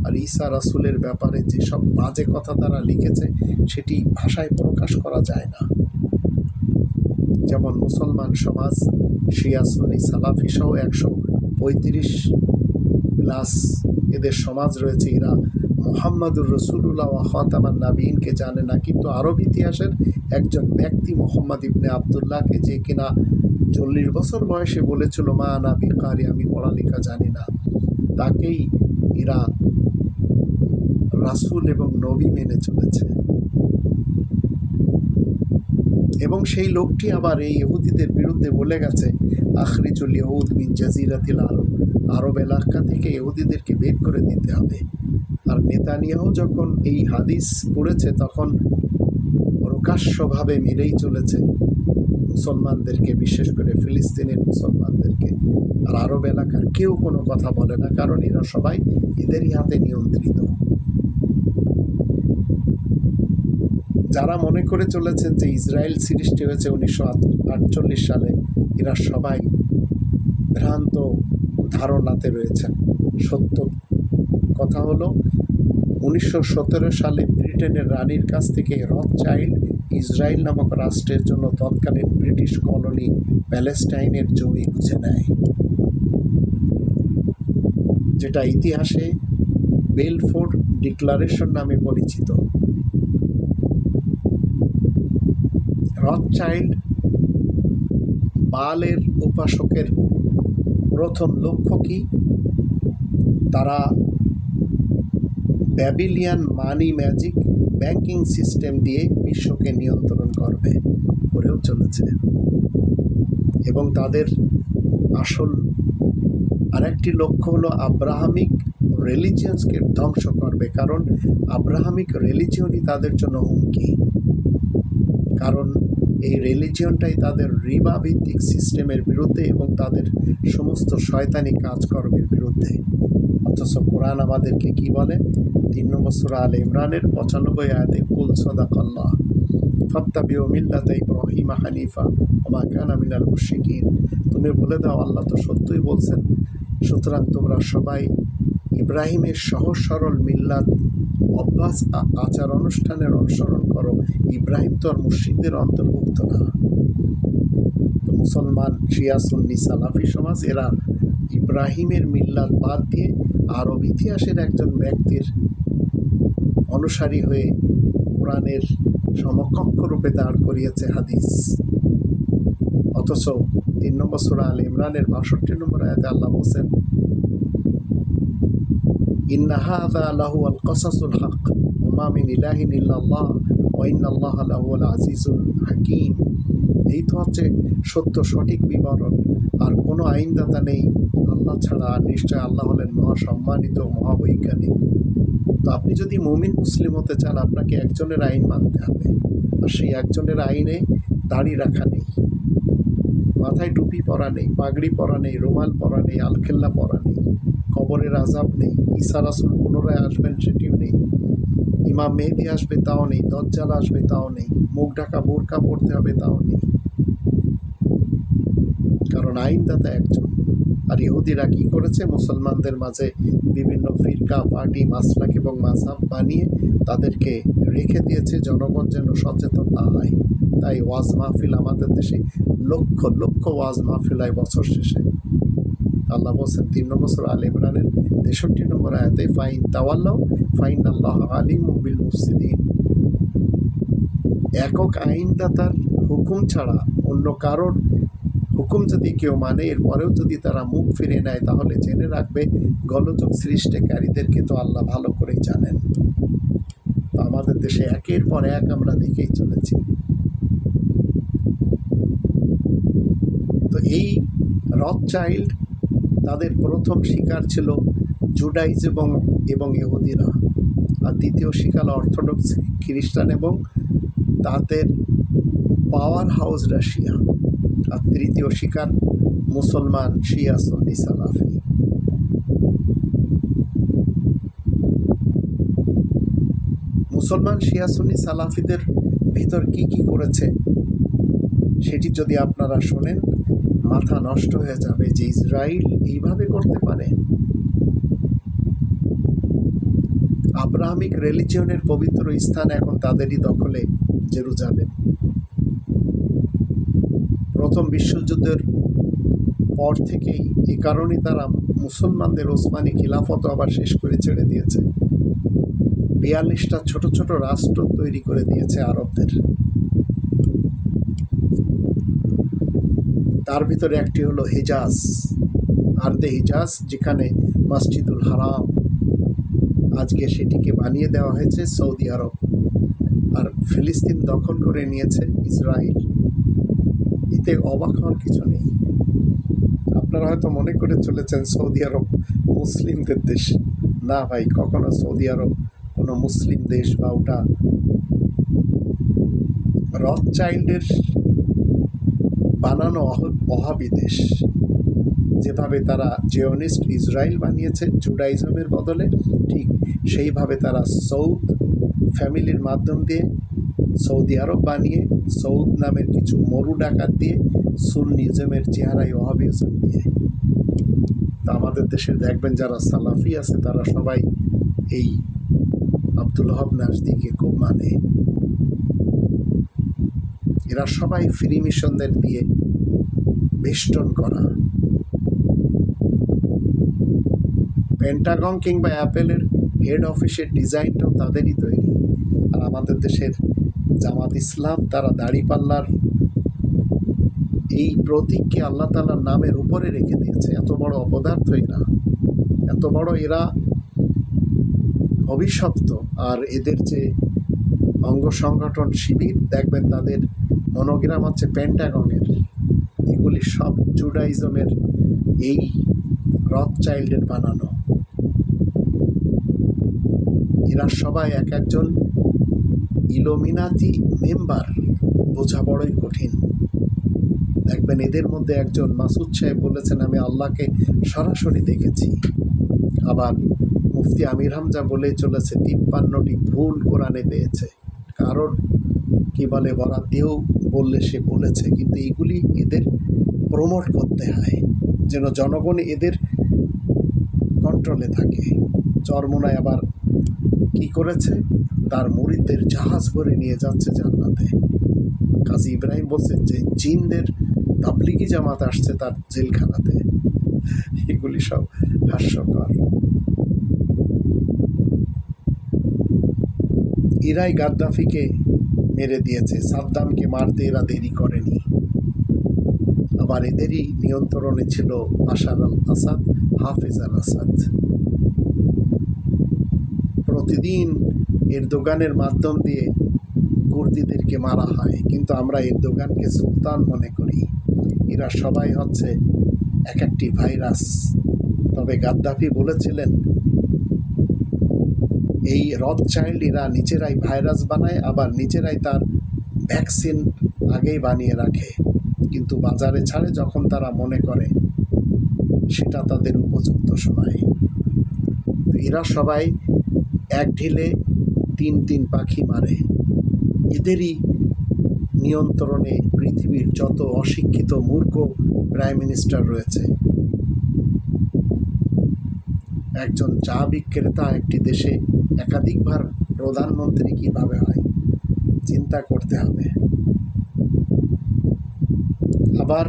আর ঈসা রাসূলের ব্যাপারে যেসব বাজে কথা তারা লিখেছে সেটি ভাষায় প্রকাশ করা যায় না। যেমন মুসলমান সমাজ, শিয়া সুন্নি সালাফি সহ 135+ এদের সমাজ রয়েছে, এরা মুহাম্মাদুর রাসূলুল্লাহ ওয়া খাতামান নাবিয়িনকে জানে না। কিন্তু আরব ইতিহাসের একজন ব্যক্তি মুহাম্মদ ইবনে আবদুল্লাহকে, যে কিনা 40 বছর বয়সে বলেছিল মা আনা বিকারি, আমি পড়ালেখা জানি না, তাকেই এরা রাসূল এবং নবী মেনে চলেছে। এবং সেই লোকটি আবার এই ইহুদিদের বিরুদ্ধে বলে গেছে আখরিজুল ইহুদ মিন জাজিরাতিল আরব, আরব এলাকা থেকে ইহুদিদেরকে বের করে দিতে হবে। আর নেতানিয়াহু যখন এই হাদিস পড়েছে তখন প্রকাশ্যভাবে মেরেই চলেছে মুসলমানদেরকে, বিশেষ করে ফিলিস্তিনের মুসলমানদেরকে। আর আরব এলাকার কেউ কোনো কথা বলে না, কারণ এরা সবাই এদেরই হাতে নিয়ন্ত্রিত। যারা মনে করে চলেছেন যে ইসরায়েল সৃষ্টি হয়েছে 1948 সালে, এরা সবাই ভ্রান্ত ধারণাতে রয়েছেন। সত্য কথা হলো 1917 সালে ব্রিটেনের রানীর কাছ থেকে রথচাইল্ড ইসরায়েল নামক রাষ্ট্রের জন্য তৎকালীন ব্রিটিশ কলোনি প্যালেস্টাইনের জমি বুঝে নেয়, যেটা ইতিহাসে বেলফোর ডিক্লারেশন নামে পরিচিত। রথচাইল্ড বালের উপাসকের প্রথম লক্ষ্য কি? তারা ব্যাবিলিয়ান মানি ম্যাজিক ব্যাংকিং সিস্টেম দিয়ে বিশ্বকে নিয়ন্ত্রণ করবে, করেও চলেছে। এবং তাদের আসল আরেকটি লক্ষ্য হলো আব্রাহামিক রিলিজিয়ন্সকে ধ্বংস করবে, কারণ আব্রাহামিক রিলিজিয়নই তাদের জন্য হুমকি। কারণ এই রিলিজিয়নটাই তাদের রিবা ভিত্তিক সিস্টেমের বিরুদ্ধে এবং তাদের সমস্ত শয়তানি কাজকর্মের বিরুদ্ধে। অথচ কোরআন আমাদেরকে কি বলে? 3 নম্বর সূরা আলে ইমরানের 95 আয়াতে, কুল সাদাকাল্লাহ ফাত্তাবিউ মিল্লাতা ইব্রাহিম হানিফা ওয়া মা কানা মিনাল মুশরিকিন। তুমি বলে দাও আল্লাহ তো সত্যই বলছেন, সুতরাং তোমরা সবাই ইব্রাহিমের সহজ সরল মিল্লাত অভ্যাস আচার অনুষ্ঠানের অনুসরণ করো। ইব্রাহিম তো আর মুশরিকদের অন্তর্ভুক্ত না। তো মুসলমান শিয়া সুন্নি সালাফি সমাজ এরা ইব্রাহিমের মিল্লাত বাদ দিয়ে আরব ইতিহাসের একজন ব্যক্তির অনুসারী হয়ে কোরআনের সমকক্ষ রূপে দাঁড় করিয়েছে হাদিস। অথচ 3 নম্বর সূরা আলে ইমরানের 62 নম্বর আয়াতে আল্লাহ বলেন, ইন্না হাযা লাহুয়াল কাসাসুল হক ওয়া মা মিন ইলাহিন ইল্লাল্লাহ ওয়া ইন্নাল্লাহা লাহুয়াল আজিজুল হাকীম। এই তো হচ্ছে সত্য সঠিক বিবরণ, আর কোনো আইনদাতা নেই আল্লাহ ছাড়া, আর নিশ্চয় আল্লাহ হলেন মহাসম্মানিত মহাবৈজ্ঞানিক। তো আপনি যদি মুমিন মুসলিম হতে চান, আপনাকে একজনের আইন মানতে হবে, আর সেই একজনের আইনে দাড়ি রাখা নেই, মাথায় টুপি পরা নেই, পাগড়ি পরা নেই, রুমাল পরা নেই, আলখেল্লা পরা নেই, কবরের আযাব নেই, ঈসা রাসূল পুনরায় আসবেন সেটিও নেই, ইমাম মেহেদী আসবে তাও নেই, দজ্জাল আসবে তাও নেই, মুখ ঢাকা বোরকা পড়তে হবে তাও নেই, কারণ আইনদাতা একজন। আর ইহুদিরা কি করেছে? মুসলমানদের মাঝে বিভিন্ন ফিরকা, পার্টি, মাসলাক এবং মাযহাব বানিয়ে তাদেরকে রেখে দিয়েছে, জনগণ যেন সচেতন না হয়। তাই ওয়াজ মাহফিল আমাদের দেশে লক্ষ লক্ষ ওয়াজ মাহফিল হয় বছর শেষে। আল্লাহ বলছেন 3 নম্বর সূরা আলে ইমরানের 63 নম্বর আয়াতে, ফাইন তাওয়াল্লাউ ফাইনাল্লাহা আলিমুম বিল মুফসিদিন। একক আইনদাতার হুকুম ছাড়া অন্য কারোর হুকুম যদি কেউ মানে, এরপরেও যদি তারা মুখ ফিরে নেয়, তাহলে জেনে রাখবে গোলযোগ সৃষ্টিকারীদেরকে তো আল্লাহ ভালো করেই জানেন। তো আমাদের দেশে একের পর এক আমরা দেখেই চলেছি। তো এই রথচাইল্ড তাদের প্রথম শিকার ছিল জুডাইজ এবং ইহুদিরা, আর দ্বিতীয় শিকার অর্থোডক্স খ্রিস্টান এবং তাদের পাওয়ার হাউস রাশিয়া, আর তৃতীয় শিকার মুসলমান শিয়া সুন্নি সালাফি। মুসলমান শিয়া সুন্নি সালাফিদের ভিতর কি কি করেছে সেটি যদি আপনারা শোনেন, মাথা নষ্ট হয়ে যাবে যে ইসরায়েল এইভাবে করতে পারে। আব্রাহামিক রিলিজিয়নের পবিত্র স্থান এখন তাদেরই দখলে, জেরুজালেম। প্রথম বিশ্বযুদ্ধের পর থেকেই এই কারণে তারা মুসলমানদের ওসমানী খিলাফত আবার শেষ করে ছেড়ে দিয়েছে। 42টা ছোট ছোট রাষ্ট্র তৈরি করে দিয়েছে আরবদের। তার ভিতরে একটি হলো হিজাজ, আর্দে হিজাজ, যেখানে মসজিদুল হারাম, আজকে সেটিকে বানিয়ে দেওয়া হয়েছে সৌদি আরব, আর ফিলিস্তিন দখল করে নিয়েছে ইসরায়েল। এতে অবাক হওয়ার কিছু নেই। আপনারা হয়তো মনে করে চলেছেন সৌদি আরব মুসলিমদের দেশ। না ভাই, কখনো সৌদি আরব কোনো মুসলিম দেশ বা ওটা রথচাইল্ডের বানানো ওহাবি দেশ। যেভাবে তারা জিওনিস্ট ইসরায়েল বানিয়েছে জুডাইজমের বদলে, ঠিক সেইভাবে তারা সৌদ ফ্যামিলির মাধ্যম দিয়ে সৌদি আরব বানিয়ে, সৌদ নামের কিছু মরু ডাকাত দিয়ে, সুন্নিজমের চেহারায় ওহাবিজম দিয়ে। তা আমাদের দেশের দেখবেন যারা সালাফি আছে তারা সবাই এই আব্দুল ওহাব নাজদিকে খুব মানে। এরা সবাই ফ্রি মিশনদের দিয়ে বেষ্টন করা। পেন্টাগন কিংবা অ্যাপেলের হেড অফিসের ডিজাইনটাও তাদেরই তৈরি। আর আমাদের দেশের জামাত ইসলাম তারা দাড়িপাল্লার এই প্রতীককে আল্লাহ তাআলার নামের উপরে রেখে দিয়েছে। এত বড় অপদার্থ এরা, এত বড় এরা অভিশপ্ত। আর এদের যে অঙ্গ সংগঠন শিবির, দেখবেন তাদের মনোগ্রাম হচ্ছে পেন্টাগনের। এগুলি সব জুডাইজমের এই রথচাইল্ডের বানানো। এরা সবাই এক একজন ইলুমিনাতি মেম্বার, বোঝা বড়ই কঠিন। দেখবেন এদের মধ্যে একজন মাসুদ সাহেব বলেছেন, আমি আল্লাহকে সরাসরি দেখেছি। আবার মুফতি আমির হামজা বলেই চলেছে 53টি ভুল কোরআনে পেয়েছে। কারোর কি বলে বরাত দিয়েও বললে সে বলেছে, কিন্তু এগুলি এদের প্রমোট করতে হয় যেন জনগণ এদের কন্ট্রোলে থাকে। চরমোনায় আবার কি করেছে, তার মুরিদদের জাহাজ ভরে নিয়ে যাচ্ছে জান্নাতে। কাজী ইব্রাহিম বলছে যে জিনদের তাবলিগি জামাত আসছে তার জেলখানাতে। এগুলি সব হাস্যকর। এরাই গাদ্দাফিকে মেরে দিয়েছে, সাদ্দামকে মারতে এরা দেরি করেনি। আবার এদেরই নিয়ন্ত্রণে ছিল বাশার আল আসাদ, হাফেজ আল আসাদ। প্রতিদিন এরদোগানের মাধ্যম দিয়ে কুর্দিদেরকে মারা হয়, কিন্তু আমরা এরদোগানকে সুলতান মনে করি। এরা সবাই হচ্ছে এক একটি ভাইরাস। তবে গাদ্দাফি বলেছিলেন এই রথচাইল্ড এরা নিজেরাই ভাইরাস বানায়, আবার নিজেরাই তার ভ্যাকসিন আগেই বানিয়ে রাখে, কিন্তু বাজারে ছাড়ে যখন তারা মনে করে সেটা তাদের উপযুক্ত সময়। এরা সবাই এক ঢিলে তিন পাখি মারে। এদেরই নিয়ন্ত্রণে পৃথিবীর যত অশিক্ষিত মূর্খ প্রাইম মিনিস্টার রয়েছে। একজন চা বিক্রেতা একটি দেশে একাধিকবার প্রধানমন্ত্রী কিভাবে হয় চিন্তা করতে হবে। আবার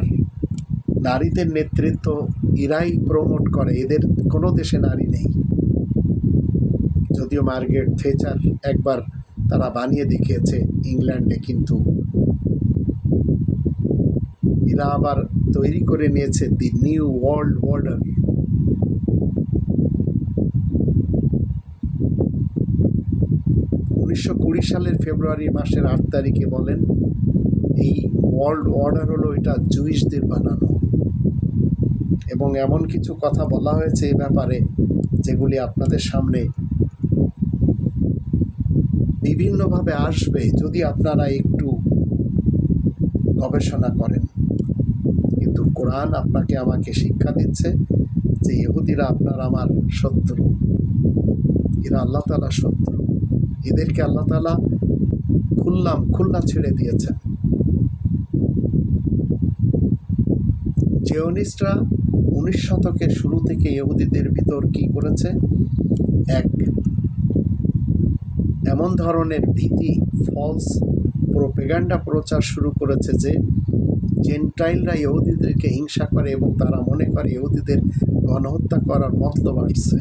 নারীদের নেতৃত্ব এরাই প্রমোট করে, এদের কোনো দেশে নারী নেই। যদিও মার্গারেট থেচার একবার তারা বানিয়ে দেখিয়েছে ইংল্যান্ডে, কিন্তু এরা আবার তৈরি করে নিয়েছে দি নিউ ওয়ার্ল্ড অর্ডার। 1920 সালের ফেব্রুয়ারি মাসের 8 তারিখে বলেন এই ওয়ার্ল্ড অর্ডার হলো এটা জুইশদের বানানো। এবং এমন কিছু কথা বলা হয়েছে এই ব্যাপারে যেগুলি আপনাদের সামনে বিভিন্নভাবে আসবে যদি আপনারা একটু গবেষণা করেন। কিন্তু কোরআন আপনাকে আমাকে শিক্ষা দিচ্ছে যে ইহুদিরা আপনার আমার শত্রু, এরা আল্লাহ তাআলা শত্রু। এদেরকে আল্লাহ তাআলা খুল্লা ছেড়ে দিয়েছেন। জিওনিস্টরা 19 শতকের শুরু থেকে ইহুদিদের ভিতর কি করেছে, এক এমন ধরনের ভীতি ফলস প্রোপাগান্ডা প্রচার শুরু করেছে যে জেন্টাইলরা ইহুদিদেরকে হিংসা করে এবং তারা মনে করে ইহুদিদের গণহত্যা করার মতলব আসছে।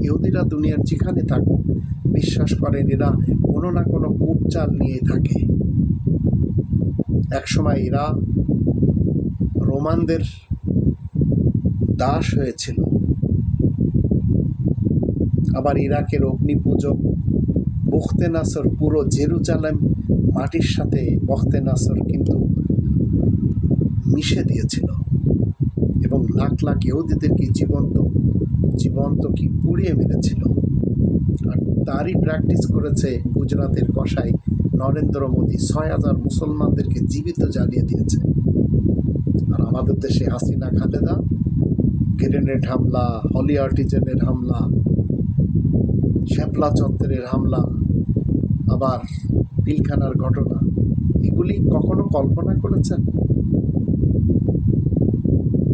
ইহুদিরা দুনিয়ার যেখানে থাকুক বিশ্বাস করেন এরা কোনো না কোনো কূটচাল নিয়ে থাকে। একসময় এরা রোমানদের দাস হয়েছিল। আবার ইরাকের অগ্নিপূজক বখতে নাসর পুরো জেরুজালেম মাটির সাথে বখতে নাসর কিন্তু মিশে দিয়েছিল এবং লাখ লাখ ইহুদিদেরকে জীবন্ত কি পুড়িয়ে মেরেছিল। আর তারই প্র্যাকটিস করেছে গুজরাতের কসাই নরেন্দ্র মোদী। 6,000 মুসলমানদেরকে জীবিত জ্বালিয়ে দিয়েছে। আর আমাদের দেশে হাসিনা খালেদা গ্রেনেড হামলা, হলি আর্টিজেনের হামলা, শ্যাপলা চত্বরের হামলা, আবার পিলখানার ঘটনা, এগুলি কখনো কল্পনা করেছেন?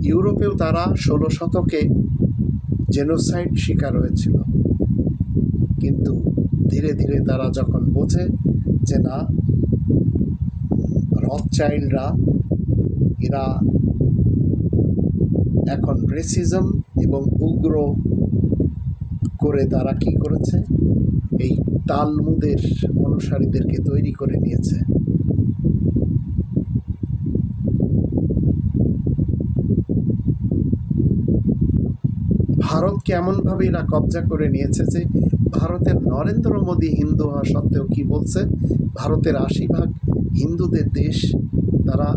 ইউরোপেও তারা 16 শতকে জেনোসাইড শিকার হয়েছিল, কিন্তু ধীরে ধীরে তারা যখন বোঝে যে না রথচাইল্ডরা এরা এখন রেসিজম এবং উগ্র করে তারা কি করেছে, এই তালমুদের অনুসারীদেরকে তৈরি করে নিয়েছে। ভারতকে এমনভাবে এরা কবজা করে নিয়েছে যে ভারতের নরেন্দ্র মোদী হিন্দু হওয়া সত্ত্বেও কি বলছে, ভারতের ৮০% হিন্দুদের দেশ, তারা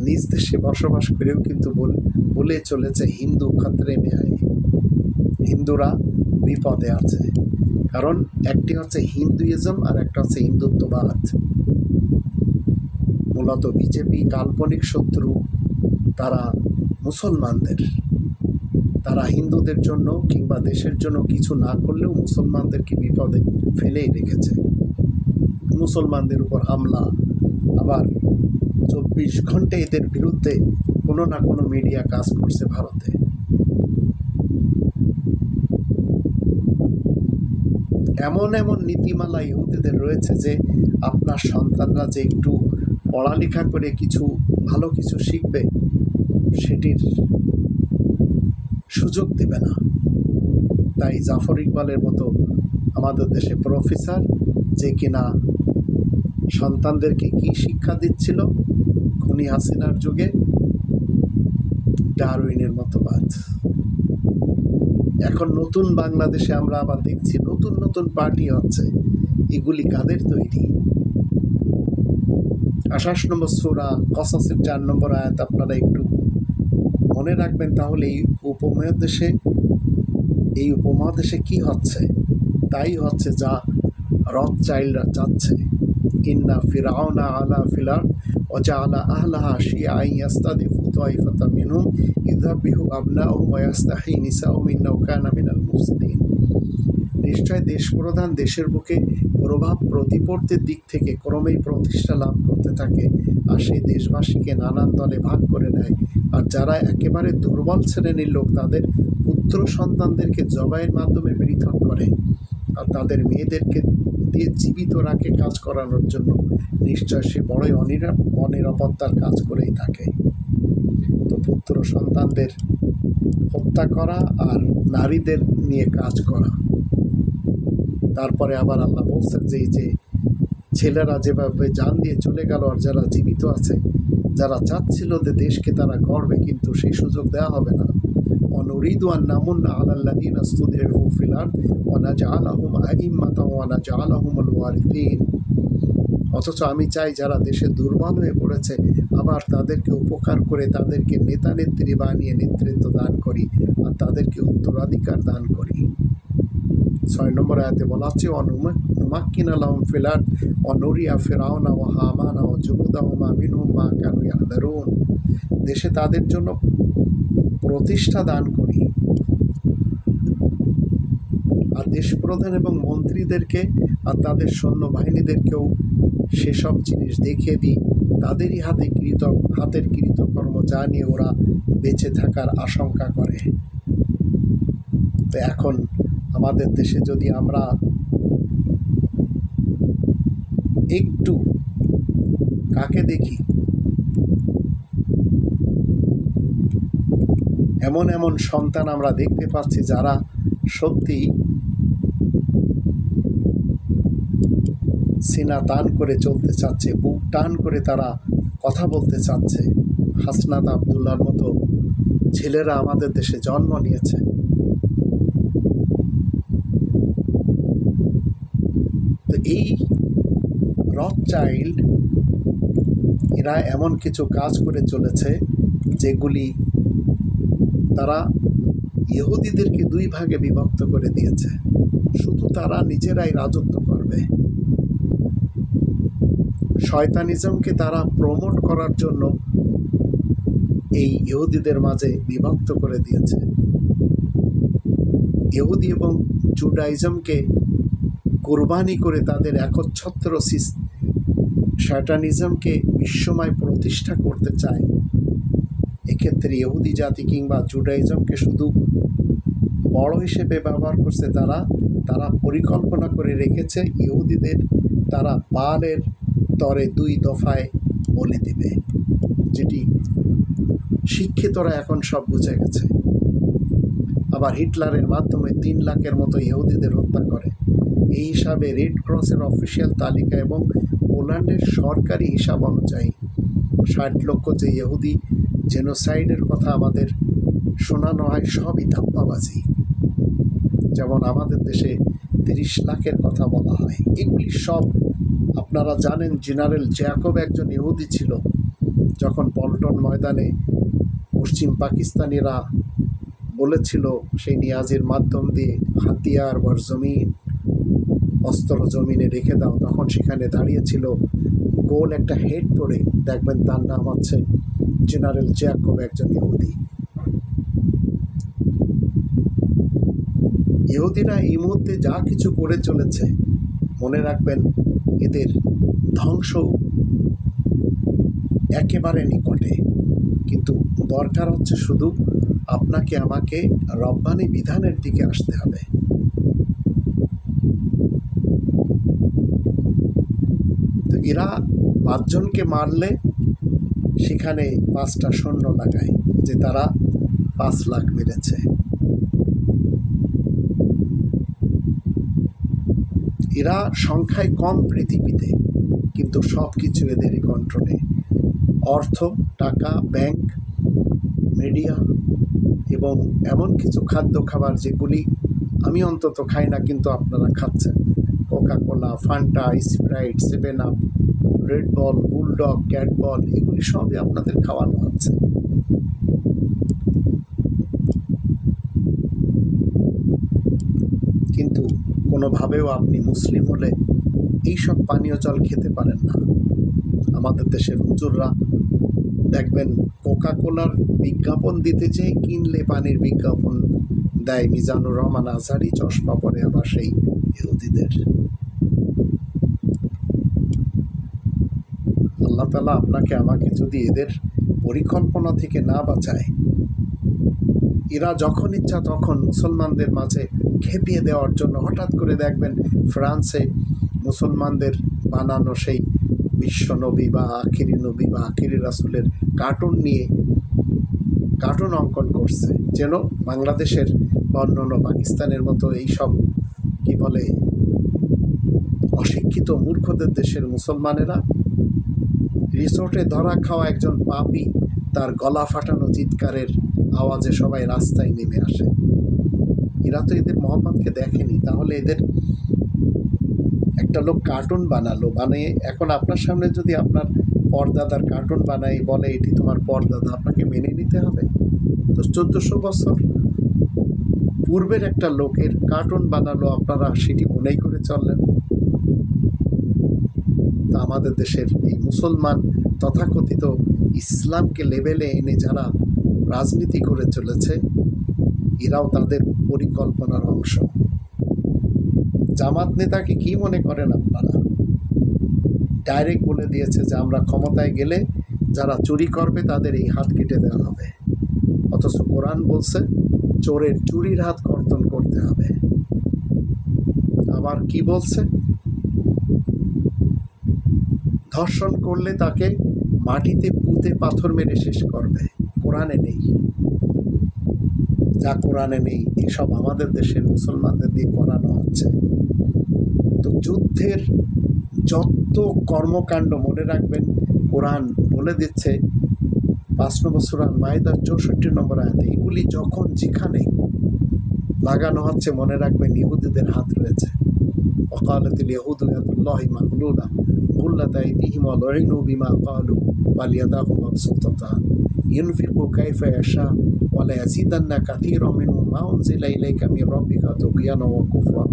নিজ দেশে বসবাস করেও কিন্তু বলে চলেছে হিন্দু খতরে মে আয়ে, হিন্দুরা বিপদে আছে। কারণ একটি হচ্ছে হিন্দুইজম আর একটা হচ্ছে হিন্দুত্ববাদ। মূলত বিজেপি কাল্পনিক শত্রু তারা মুসলমানদের, তারা হিন্দুদের জন্য কিংবা দেশের জন্য কিছু না করলেও মুসলমানদেরকে বিপদে ফেলেই রেখেছে। মুসলমানদের উপর হামলা, আবার ২৪ ঘন্টা এদের বিরুদ্ধে কোনো না কোনো মিডিয়া কাজ করছে ভারতে। এমন এমন নীতিমালা ইহুদিদের রয়েছে যে আপনার সন্তানরা যে একটু পড়ালেখা করে কিছু ভালো কিছু শিখবে সেটির সুযোগ দেবে না। তাই জাফর ইকবালের মতো আমাদের দেশে প্রফেসর, যে কিনা সন্তানদেরকে কি শিক্ষা দিচ্ছিল খুনি হাসিনার যুগে, ডারউইনের মতবাদ। এখন নতুন বাংলাদেশে আমরা আবার দেখছি নতুন নতুন পার্টি হচ্ছে। এগুলি কাদের তৈরি? ২৮ নম্বর সূরা কসসের ৪ নম্বর আয়াত আপনারা একটু মনে রাখবেন, তাহলে এই উপমহাদেশে কি হচ্ছে? তাই হচ্ছে যা রথচাইল্ডরা চাচ্ছে। ইন্না ফিরআউনা আলা ফিল আরদ ওয়া জাআলা আহলাহা শিয়াআন ইয়াস্তাদিফু তাইফাতাম মিনহুম ইযবিহু আবনাহুম ওয়া ইস্তাহয়ী নিসাউহুম ইন্নাহু কানা মিনাল মুফসিদিন। নিশ্চয় দেশপ্রধান দেশের বুকে প্রভাব প্রতিপত্তির দিক থেকে ক্রমেই প্রতিষ্ঠা লাভ করতে থাকে, আর সেই দেশবাসীকে নানান দলে ভাগ করে নেয়। আর যারা একেবারে দুর্বল শ্রেণীর লোক তাদের পুত্র সন্তানদেরকে জবাইয়ের মাধ্যমে পৃথক করে, আর তাদের মেয়েদেরকে দিয়ে জীবিত রাখে কাজ করানোর জন্য। নিশ্চয় সে বড়ই অনিরাপত্তার কাজ করেই থাকে। তো পুত্র সন্তানদের হত্যা করা আর নারীদের নিয়ে কাজ করা। তারপরে আবার আল্লাহ বলছেন যে এই যে ছেলেরা যেভাবে জান দিয়ে চলে গেল, আর যারা জীবিত আছে, যারা চাচ্ছিল যে দেশকে তারা গড়বে, কিন্তু সেই সুযোগ দেওয়া হবে না। অনুরিদু আন নামুন্না আলাল্লাযীনা ইসতুদঈফু ফিল আরদ ওয়া নাজআলাহুম আইম্মাতাও ওয়া নাজআলাহুমুল ওয়ারিসিন। অথচ আমি চাই যারা দেশে দুর্বল হয়ে পড়েছে আবার তাদেরকে উপকার করে তাদেরকে নেতা নেত্রী বানিয়ে নেতৃত্ব দান করি, আর তাদেরকে উত্তরাধিকার দান করি। ৬ নম্বর আয়াতে বলা হচ্ছে অনুমাক্কিনা লাহুম ফিল আরদ ওয়া নুরিয়া ফিরআউনা ওয়া হামানা ওয়া জুনুদাহুমা মিনহুম মা কানু ইয়াহদারুন। দেশে তাদের জন্য প্রতিষ্ঠা দান করি, আর দেশপ্রধান এবং মন্ত্রীদেরকে আর তাদের সৈন্যবাহিনীদেরকেও সেসব জিনিস দেখিয়ে দিই, তাদেরই হাতের কৃতকর্ম যা নিয়ে ওরা বেঁচে থাকার আশঙ্কা করে। তো এখন আমাদের দেশে যদি আমরা একটু কাকে দেখি, এমন এমন সন্তান আমরা দেখতে পাচ্ছি যারা সত্যি সিনা টান করে চলতে চাচ্ছে, বুক টান করে তারা কথা বলতে চাচ্ছে। হাসনাত আবদুল্লাহর মতো ছেলেরা আমাদের দেশে জন্ম নিয়েছে। তো এই রথচাইল্ড এরা এমন কিছু কাজ করে চলেছে যেগুলি তারা ইহুদিদেরকে 2 ভাগে বিভক্ত করে দিয়েছে। শুধু তারা নিজেরাই রাজত্ব করবে। শয়তানিজমকে তারা প্রমোট করার জন্য এই ইহুদিদের মাঝে বিভক্ত করে দিয়েছে। ইহুদি এবং জুডাইজমকে কোরবানি করে তাদের একচ্ছত্র শয়তানিজমকে বিশ্বময় প্রতিষ্ঠা করতে চায়। এক্ষেত্রে ইহুদি জাতি কিংবা জুডাইজমকে শুধু বড় হিসেবে ব্যবহার করছে তারা পরিকল্পনা করে রেখেছে ইহুদিদের তারা বালের তরে 2 দফায় বলি দিবে, যেটি শিক্ষিতরা এখন সব বুঝে গেছে। আবার হিটলারের মাধ্যমে 3 লাখের মতো ইহুদিদের হত্যা করে। এই হিসাবে রেড ক্রসের অফিসিয়াল তালিকা এবং পোল্যান্ডের সরকারি হিসাব অনুযায়ী 60 লক্ষ যে ইহুদি জেনোসাইডের কথা আমাদের শোনানো হয় সবই ধাপ্পাবাজি। যেমন আমাদের দেশে 30 লাখের কথা বলা হয়, এগুলি সব আপনারা জানেন। জেনারেল জ্যাকব একজন ইহুদি ছিল। যখন পল্টন ময়দানে পশ্চিম পাকিস্তানিরা বলেছিল সেই নিয়াজির মাধ্যম দিয়ে হাতিয়ার বর জমিন, অস্ত্র জমিনে রেখে দাও, তখন সেখানে দাঁড়িয়েছিল গোল একটা হেড পরে, দেখবেন তার নাম হচ্ছে জেনারেল জ্যাকব, একজন ইহুদি। ইহুদিরা এই মুহূর্তে যা কিছু করে চলেছে, মনে রাখবেন এদের ধ্বংস একেবারে নিকটে। কিন্তু দরকার হচ্ছে শুধু আপনাকে আমাকে রব্বানি বিধানের দিকে আসতে হবে। তো এরা 5 জনকে মারলে সেখানে 5টা সৈন্য লাগায় যে তারা 5 লাখ মেরেছে। এরা সংখ্যায় কম পৃথিবীতে, কিন্তু সব কিছু এদেরই কন্ট্রোলে। অর্থ, টাকা, ব্যাংক, মিডিয়া এবং এমন কিছু খাদ্য খাবার যেগুলি আমি অন্তত খাই না, কিন্তু আপনারা খাচ্ছেন। Coca Cola, Fanta, Sprite, 7 Up, Red Bull, Bulldog, cat ball, এগুলি সবই আপনাদের খাওয়ানো হচ্ছে। কিন্তু কোনোভাবেও আপনি মুসলিম হলে এইসব পানীয় জল খেতে পারেন না। আমাদের দেশের হুজুররা দেখবেন কোকা কোলার বিজ্ঞাপন দিতে চেয়ে কিনলে পানির বিজ্ঞাপন দেয় মিজানুর রহমান আজহারি, চশমা পরে আবার সেই ইহুদিদের। আল্লাহ তাআলা আপনাকে আমাকে যদি এদের পরিকল্পনা থেকে না বাঁচায়, এরা যখন ইচ্ছা তখন মুসলমানদের মাঝে খেপিয়ে দেওয়ার জন্য হঠাৎ করে দেখবেন ফ্রান্সে মুসলমানদের বানানো সেই বিশ্ব নবী বা আখিরি নবী বা আখিরি রাসূলের কার্টুন নিয়ে কার্টুন অঙ্কন করছে, যেন বাংলাদেশের বা অন্যান্য পাকিস্তানের মতো এইসব কি বলে অশিক্ষিত মূর্খদের দেশের মুসলমানেরা রিসোর্টে ধরা খাওয়া একজন পাপী তার গলা ফাটানো চিৎকারের আওয়াজে সবাই রাস্তায় নেমে আসে। এরা তো এদের মোহাম্মদকে দেখেনি, তাহলে এদের একটা লোক কার্টুন বানালো, বানিয়ে এখন আপনার সামনে যদি আপনার পরদাদার কার্টুন বানাই বলে এটি তোমার পরদাদা, আপনাকে মেনে নিতে হবে? তো 1400 বছর পূর্বের একটা লোকের কার্টুন বানালো, আপনারা সেটি মনেই করে চললেন। তা আমাদের দেশের এই মুসলমান তথাকথিত ইসলামকে লেভেলে এনে যারা রাজনীতি করে চলেছে, এরাও তাদের পরিকল্পনার অংশ। জামাত নেতাকে কি মনে করেন আপনারা? ডাইরেক্ট বলে দিয়েছে যে আমরা ক্ষমতায় গেলে যারা চুরি করবে তাদের এই হাত কেটে দেওয়া হবে, অথচ কোরআন বলছে চোরের চুরির হাত কর্তন করতে হবে। আবার কি বলছে? ধর্ষণ করলে তাকে মাটিতে পুঁতে পাথর মেরে শেষ করবে। কোরআনে নেই, যা কোরআনে নেই এসব আমাদের দেশের মুসলমানদের দিয়ে করানো হচ্ছে। তো যুদ্ধের যত কর্মকাণ্ড মনে রাখবেন, কোরআন বলে দিচ্ছে 5 নম্বর সূরা মাইদার 64 নম্বর আয়াতে, এগুলি যখন যেখানে লাগানো হচ্ছে মনে রাখবেন ইহুদিদের হাত রয়েছে। ওয়াকালাতিল ইয়াহুদু ইয়াদুল্লাহি মাগলুলা গুল্লাত আইদিহিম ওয়া লুইনু বিমা ক্বালু বাল ইয়াদাহু মাবসুতাতান ইউনফিকু কাইফা ইয়াশা ওয়া লা ইয়াজিদান্না কাসীরাম মিনহুম মা উনজিলা ইলাইকা মির রাব্বিকা তুগয়ানা ওয়া কুফরা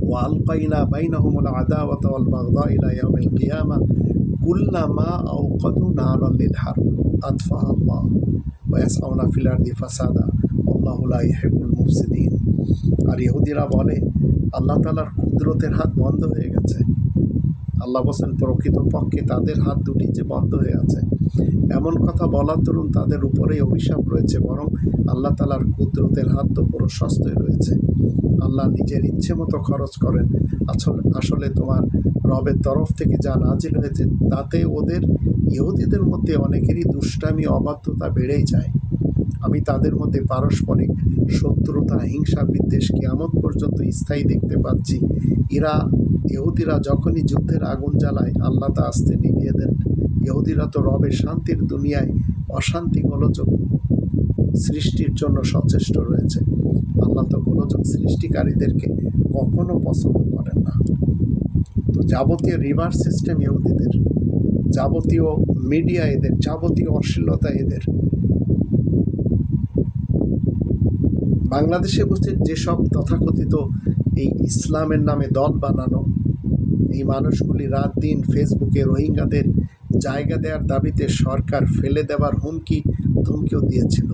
ওয়া আলকাইনা বাইনাহুমুল আদাওয়াতা ওয়াল বাগদা ইলা ইয়াউমিল কিয়ামা কুল্লামা আওকাদু নারান লিল হারব আতফাহা আল্লাহ ওয়া ইয়াসআউনা ফিল আরদি ফাসাদা আল্লাহু লা ইউহিব্বুল মুফসিদিন। আর ইহুদিরা বলে আল্লাহ তাআলার কুদরতের হাত বন্ধ হয়ে গেছে। আল্লাহ বলেন প্রকৃতপক্ষে তাদের হাত দুটি যে বন্ধ হয়ে আছে, এমন কথা বলার দরুন তাদের উপরেই অভিশাপ রয়েছে, বরং আল্লাহ তাআলার কুদরতের হাত তো প্রশস্তই রয়েছে। আল্লাহ নিজের ইচ্ছে মতো খরচ করেন। আসলে তোমার রবের তরফ থেকে যা নাজিল হয়েছে তাতে ওদের ইহুদিদের মধ্যে অনেকেরই দুষ্টামি অবাধ্যতা বেড়েই যায়। আমি তাদের মধ্যে পারস্পরিক শত্রুতা, হিংসা, বিদ্বেষ কিয়ামত পর্যন্ত স্থায়ী দেখতে পাচ্ছি। ইহুদিরা যখনই যুদ্ধের আগুন জ্বালায় আল্লাহ তা আস্তে নিভিয়ে দেন। ইহুদিরা তো রবের শান্তির দুনিয়ায় অশান্তি গোলযোগ সৃষ্টির জন্য সচেষ্ট রয়েছে। আল্লাহ তো গোলযোগ সৃষ্টিকারীদেরকে কখনো পছন্দ করেন না। তো যাবতীয় রিভার সিস্টেম ইহুদিদের, যাবতীয় মিডিয়া এদের, যাবতীয় অশ্লীলতা এদের। বাংলাদেশে বসে যেসব তথাকথিত এই ইসলামের নামে দল বানানো এই মানুষগুলি রাত দিন ফেসবুকে রোহিঙ্গাদের জায়গা দেওয়ার দাবিতে সরকার ফেলে দেওয়ার ধমকিও দিয়েছিল।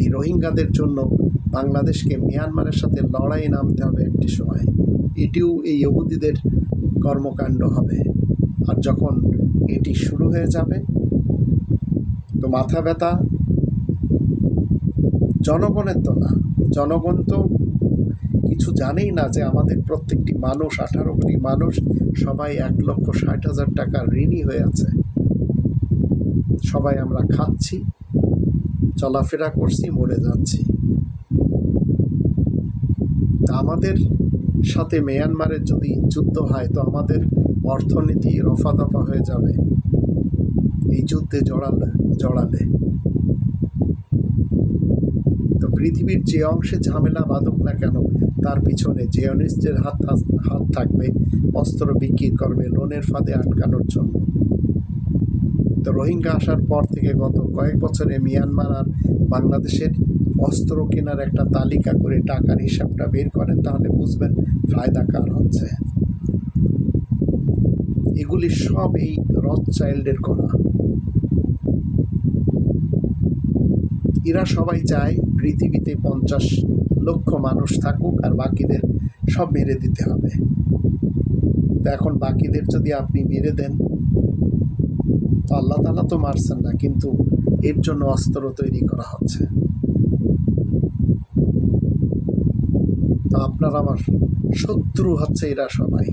এই রোহিঙ্গাদের জন্য বাংলাদেশকে মিয়ানমারের সাথে লড়াই নামতে হবে একটি সময়। এটিও এই ইহুদিদের কর্মকাণ্ড হবে। আর যখন এটি শুরু হয়ে যাবে তো মাথা ব্যথা জনগণের তো না। জনগণ তো কিছু জানেই না যে আমাদের প্রত্যেকটি মানুষ, 18 কোটি মানুষ, সবাই 1,60,000 টাকা ঋণী হয়ে আছে। সবাই আমরা খাচ্ছি, চলাফেরা করছি, মরে যাচ্ছি। আমাদের সাথে মিয়ানমারের যদি যুদ্ধ হয় তো আমাদের অর্থনীতি রফাদফা হয়ে যাবে এই যুদ্ধে জড়ালে। তো পৃথিবীর যে অংশে ঝামেলা বাঁধুক না কেন তার পিছনে জিওনিস্টদের হাত থাকবে, অস্ত্র বিক্রি করবে লোনের ফাঁদে আটকানোর জন্য। তো রোহিঙ্গা আসার পর থেকে গত কয়েক বছরে মিয়ানমার আর বাংলাদেশের অস্ত্র কেনার একটা তালিকা করে টাকার হিসাবটা বের করেন, তাহলে বুঝবেন ফায়দা কার হচ্ছে। এগুলি সব এই রথচাইল্ডের করা। এরা সবাই চায় পৃথিবীতে 50 লক্ষ মানুষ থাকুক আর বাকিদের সব মেরে দিতে হবে। তো এখন বাকিদের যদি আপনি মেরে দেন, আল্লাহ তাআলা তো মারছেন না, কিন্তু এর জন্য অস্ত্র তৈরি করা হচ্ছে। তো আপনার আমার শত্রু হচ্ছে এরা সবাই।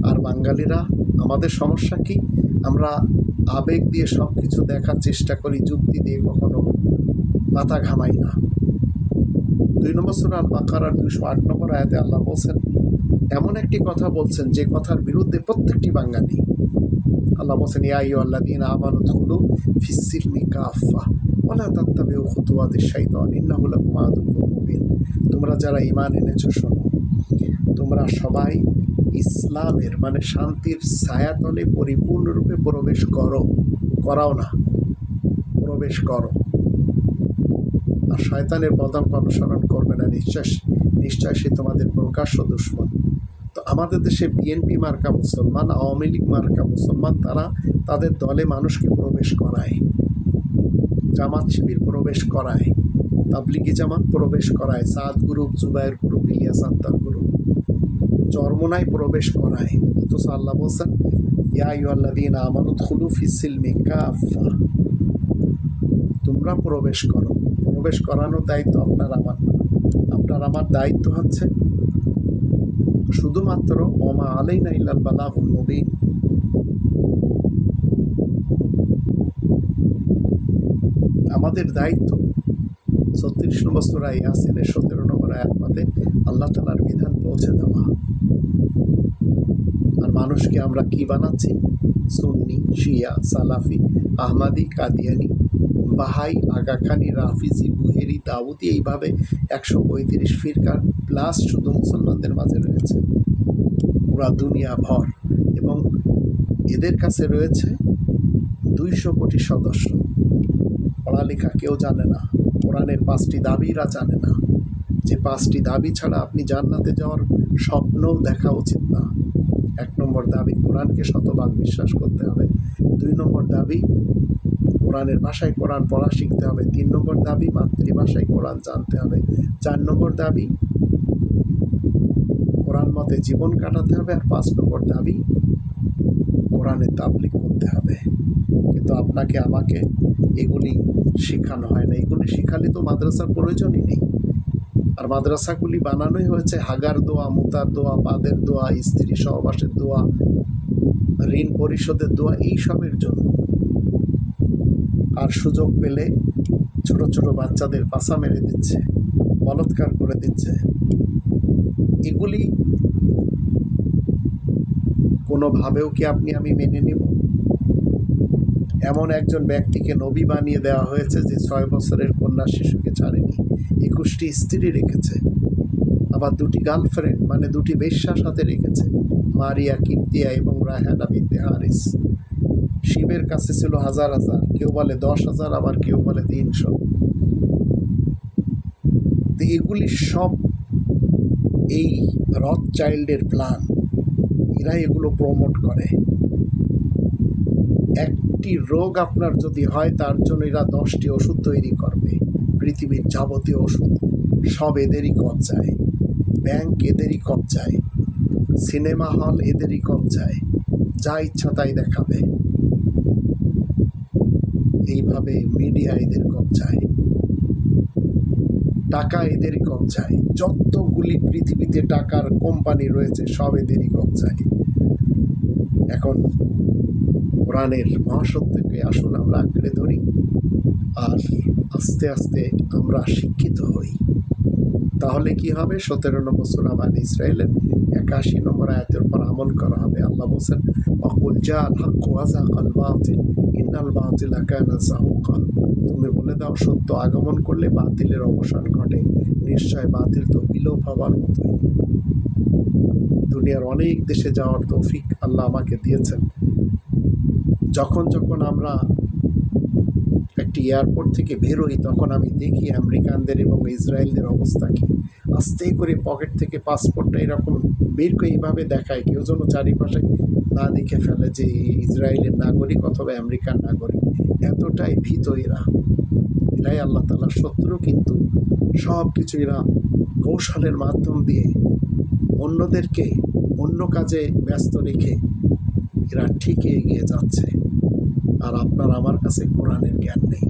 আর বাঙালিরা, আমাদের সমস্যা কি? আমরা আবেগ দিয়ে সব কিছু দেখার চেষ্টা করি, যুক্তি দিয়ে কখনো মাথা ঘামাই না। 2 নম্বর সূরা আল বাকারার 208 নম্বর আয়াতে আল্লাহ বলছেন, এমন একটি কথা বলছেন যে কথার বিরুদ্ধে প্রত্যেকটি বাঙালি। আল্লাহ বলছেন, ইয়া আইয়ুহাল্লাযীনা আমানু দুখুলু ফিস-সিলমি কাফা ওয়া লা তাত্তাবিউ খুতুওয়াতিশ শাইতান ইন্নাহু লাকুম আদুউউম মুবিন। তোমরা যারা ঈমান এনেছো শোনো, তোমরা সবাই ইসলামের মানে শান্তির ছায়াতলে পরিপূর্ণরূপে প্রবেশ করাও না, প্রবেশ করো। আর শয়তানের পদাঙ্ক অনুসরণ করবে না, নিশ্চয় সে তোমাদের প্রকাশ্য দুশমন। তো আমাদের দেশে বিএনপি মার্কা মুসলমান, আওয়ামী লীগ মার্কা মুসলমান, তারা তাদের দলে মানুষকে প্রবেশ করায়, জামাত শিবির প্রবেশ করায়, তাবলিগি জামাত প্রবেশ করায়, Saad group, Zubair group, Ilyas Attar group, Charmonai প্রবেশ করায়। অথচ আল্লাহ বলছেন, ইয়া আইয়ুহাল্লাযীনা আমানু দুখুলু ফিস-সিলমি কাফা, তোমরা প্রবেশ করো। প্রবেশ করানোর দায়িত্ব আপনার আমার না। আপনার আমার দায়িত্ব হচ্ছে শুধুমাত্র ওমা আলাইনা ইল্লাল বালাগুল মুবিন। আমাদের দায়িত্ব 36 নম্বর সূরা ইয়াসিনের 17 নম্বর আয়াত মতে আল্লাহ তাআলার বিধান পৌঁছে দেওয়া। আর মানুষকে আমরা কি বানাচ্ছি? সুন্নি, শিয়া, সালাফি, আহমাদি, কাদিয়ানি, বাহাই, আগাখানি, রাফিজি, বুহেরি, দাউদি, এইভাবে 135 ফিরকা প্লাস শুধু মুসলমানদের মাঝে রয়েছে পুরা দুনিয়া ভর। এবং এদের কাছে রয়েছে 200 কোটি সদস্য। পড়ালেখা কেউ জানে না। কোরআনের 5টি দাবি এরা জানে না। যে 5টি দাবি ছাড়া আপনি জান্নাতে যাওয়ার স্বপ্নও দেখা উচিত না। 1 নম্বর দাবি, কোরআনকে শতভাগ বিশ্বাস করতে হবে। 2 নম্বর দাবি, কোরআনের ভাষায় কোরআন পড়া শিখতে হবে। 3 নম্বর দাবি, মাতৃভাষায় কোরআন জানতে হবে। 4 নম্বর দাবি, কোরআন মতে জীবন কাটাতে হবে। আর 5 নম্বর দাবি, কোরআনের তাবলীগ করতে হবে। কিন্তু আপনাকে আমাকে এগুলি শেখানো হয় না। এগুলি শেখালে তো মাদ্রাসার প্রয়োজনই নেই। আর মাদ্রাসাগুলি বানানোই হয়েছে হাগার দোয়া, মুতার দোয়া, বাদের দোয়া, স্ত্রী সহবাসের দোয়া, ঋণ পরিশোধের দোয়া, এইসবের জন্য। আর সুযোগ পেলে ছোট ছোট বাচ্চাদের পাছা মেরে দিচ্ছে, বলৎকার করে দিচ্ছে। এগুলি কোনোভাবেও কি আপনি আমি মেনে নিব? এমন একজন ব্যক্তিকে নবী বানিয়ে দেওয়া হয়েছে যে 6 বছরের কন্যা শিশুকে ছাড়েনি, 21টি স্ত্রী রেখেছে, আবার 2টি গার্লফ্রেন্ড মানে 2টি বেশ্যার সাথে রেখেছে, মারিয়া কিপ্তিয়া এবং রায়হানা বিনতে হারিস। শিবের কাছে ছিল হাজার হাজার, কেউ বলে 10,000, আবার কেউ বলে 300। তো এগুলি সব এই রথচাইল্ডের প্ল্যান, এরা এগুলো প্রমোট করে। একটি রোগ আপনার যদি হয় তার জন্য এরা 10টি ওষুধ তৈরি করবে। পৃথিবীর যাবতীয় ওষুধ সব এদেরই কবজায়, ব্যাংক এদেরই কবজায়, সিনেমা হল এদেরই কবজায়, যা ইচ্ছা তাই দেখাবে। এইভাবে মিডিয়া এদের কবজায়, টাকা এদেরই কবজায়, যতগুলি পৃথিবীতে টাকার কোম্পানি রয়েছে সব এদেরই কবজায়। এখন কোরআনের মহাসত্যকে আসুন আমরা আঁকড়ে ধরি, আর আস্তে আস্তে আমরা শিক্ষিত হই। তাহলে কি হবে? 17 নম্বর সূরা বানী ইসরাঈলের 81 নম্বর আয়াতের উপর আমল করা হবে। আল্লাহ বলছেন, ওয়াকুল জাআল হাক্কু ওয়া যাকাল বাতিল ইন্নাল বাতিলা কানা যাহুকা। তুমি বলে দাও, সত্য আগমন করলে বাতিলের অবসান ঘটে, নিশ্চয় বাতিল তো বিলোপ হবার মতোই। দুনিয়ার অনেক দেশে যাওয়ার তৌফিক আল্লাহ আমাকে দিয়েছেন। যখন যখন আমরা একটি এয়ারপোর্ট থেকে বেরোই তখন আমি দেখি আমেরিকানদের এবং ইসরায়েলদের অবস্থা কি। আস্তে করে পকেট থেকে পাসপোর্টটা এরকম বের করে এইভাবে দেখায়, কেউ যেন চারিপাশে না দেখে ফেলে যে ইসরায়েলের নাগরিক অথবা আমেরিকান নাগরিক। এতটাই ভীত এরাই আল্লাহ তাআলার শত্রু, কিন্তু সব কিছু এরা কৌশলের মাধ্যম দিয়ে অন্যদেরকে অন্য কাজে ব্যস্ত রেখে এরা ঠিকই এগিয়ে যাচ্ছে। আর আপনার আমার কাছে কোরআনের জ্ঞান নেই।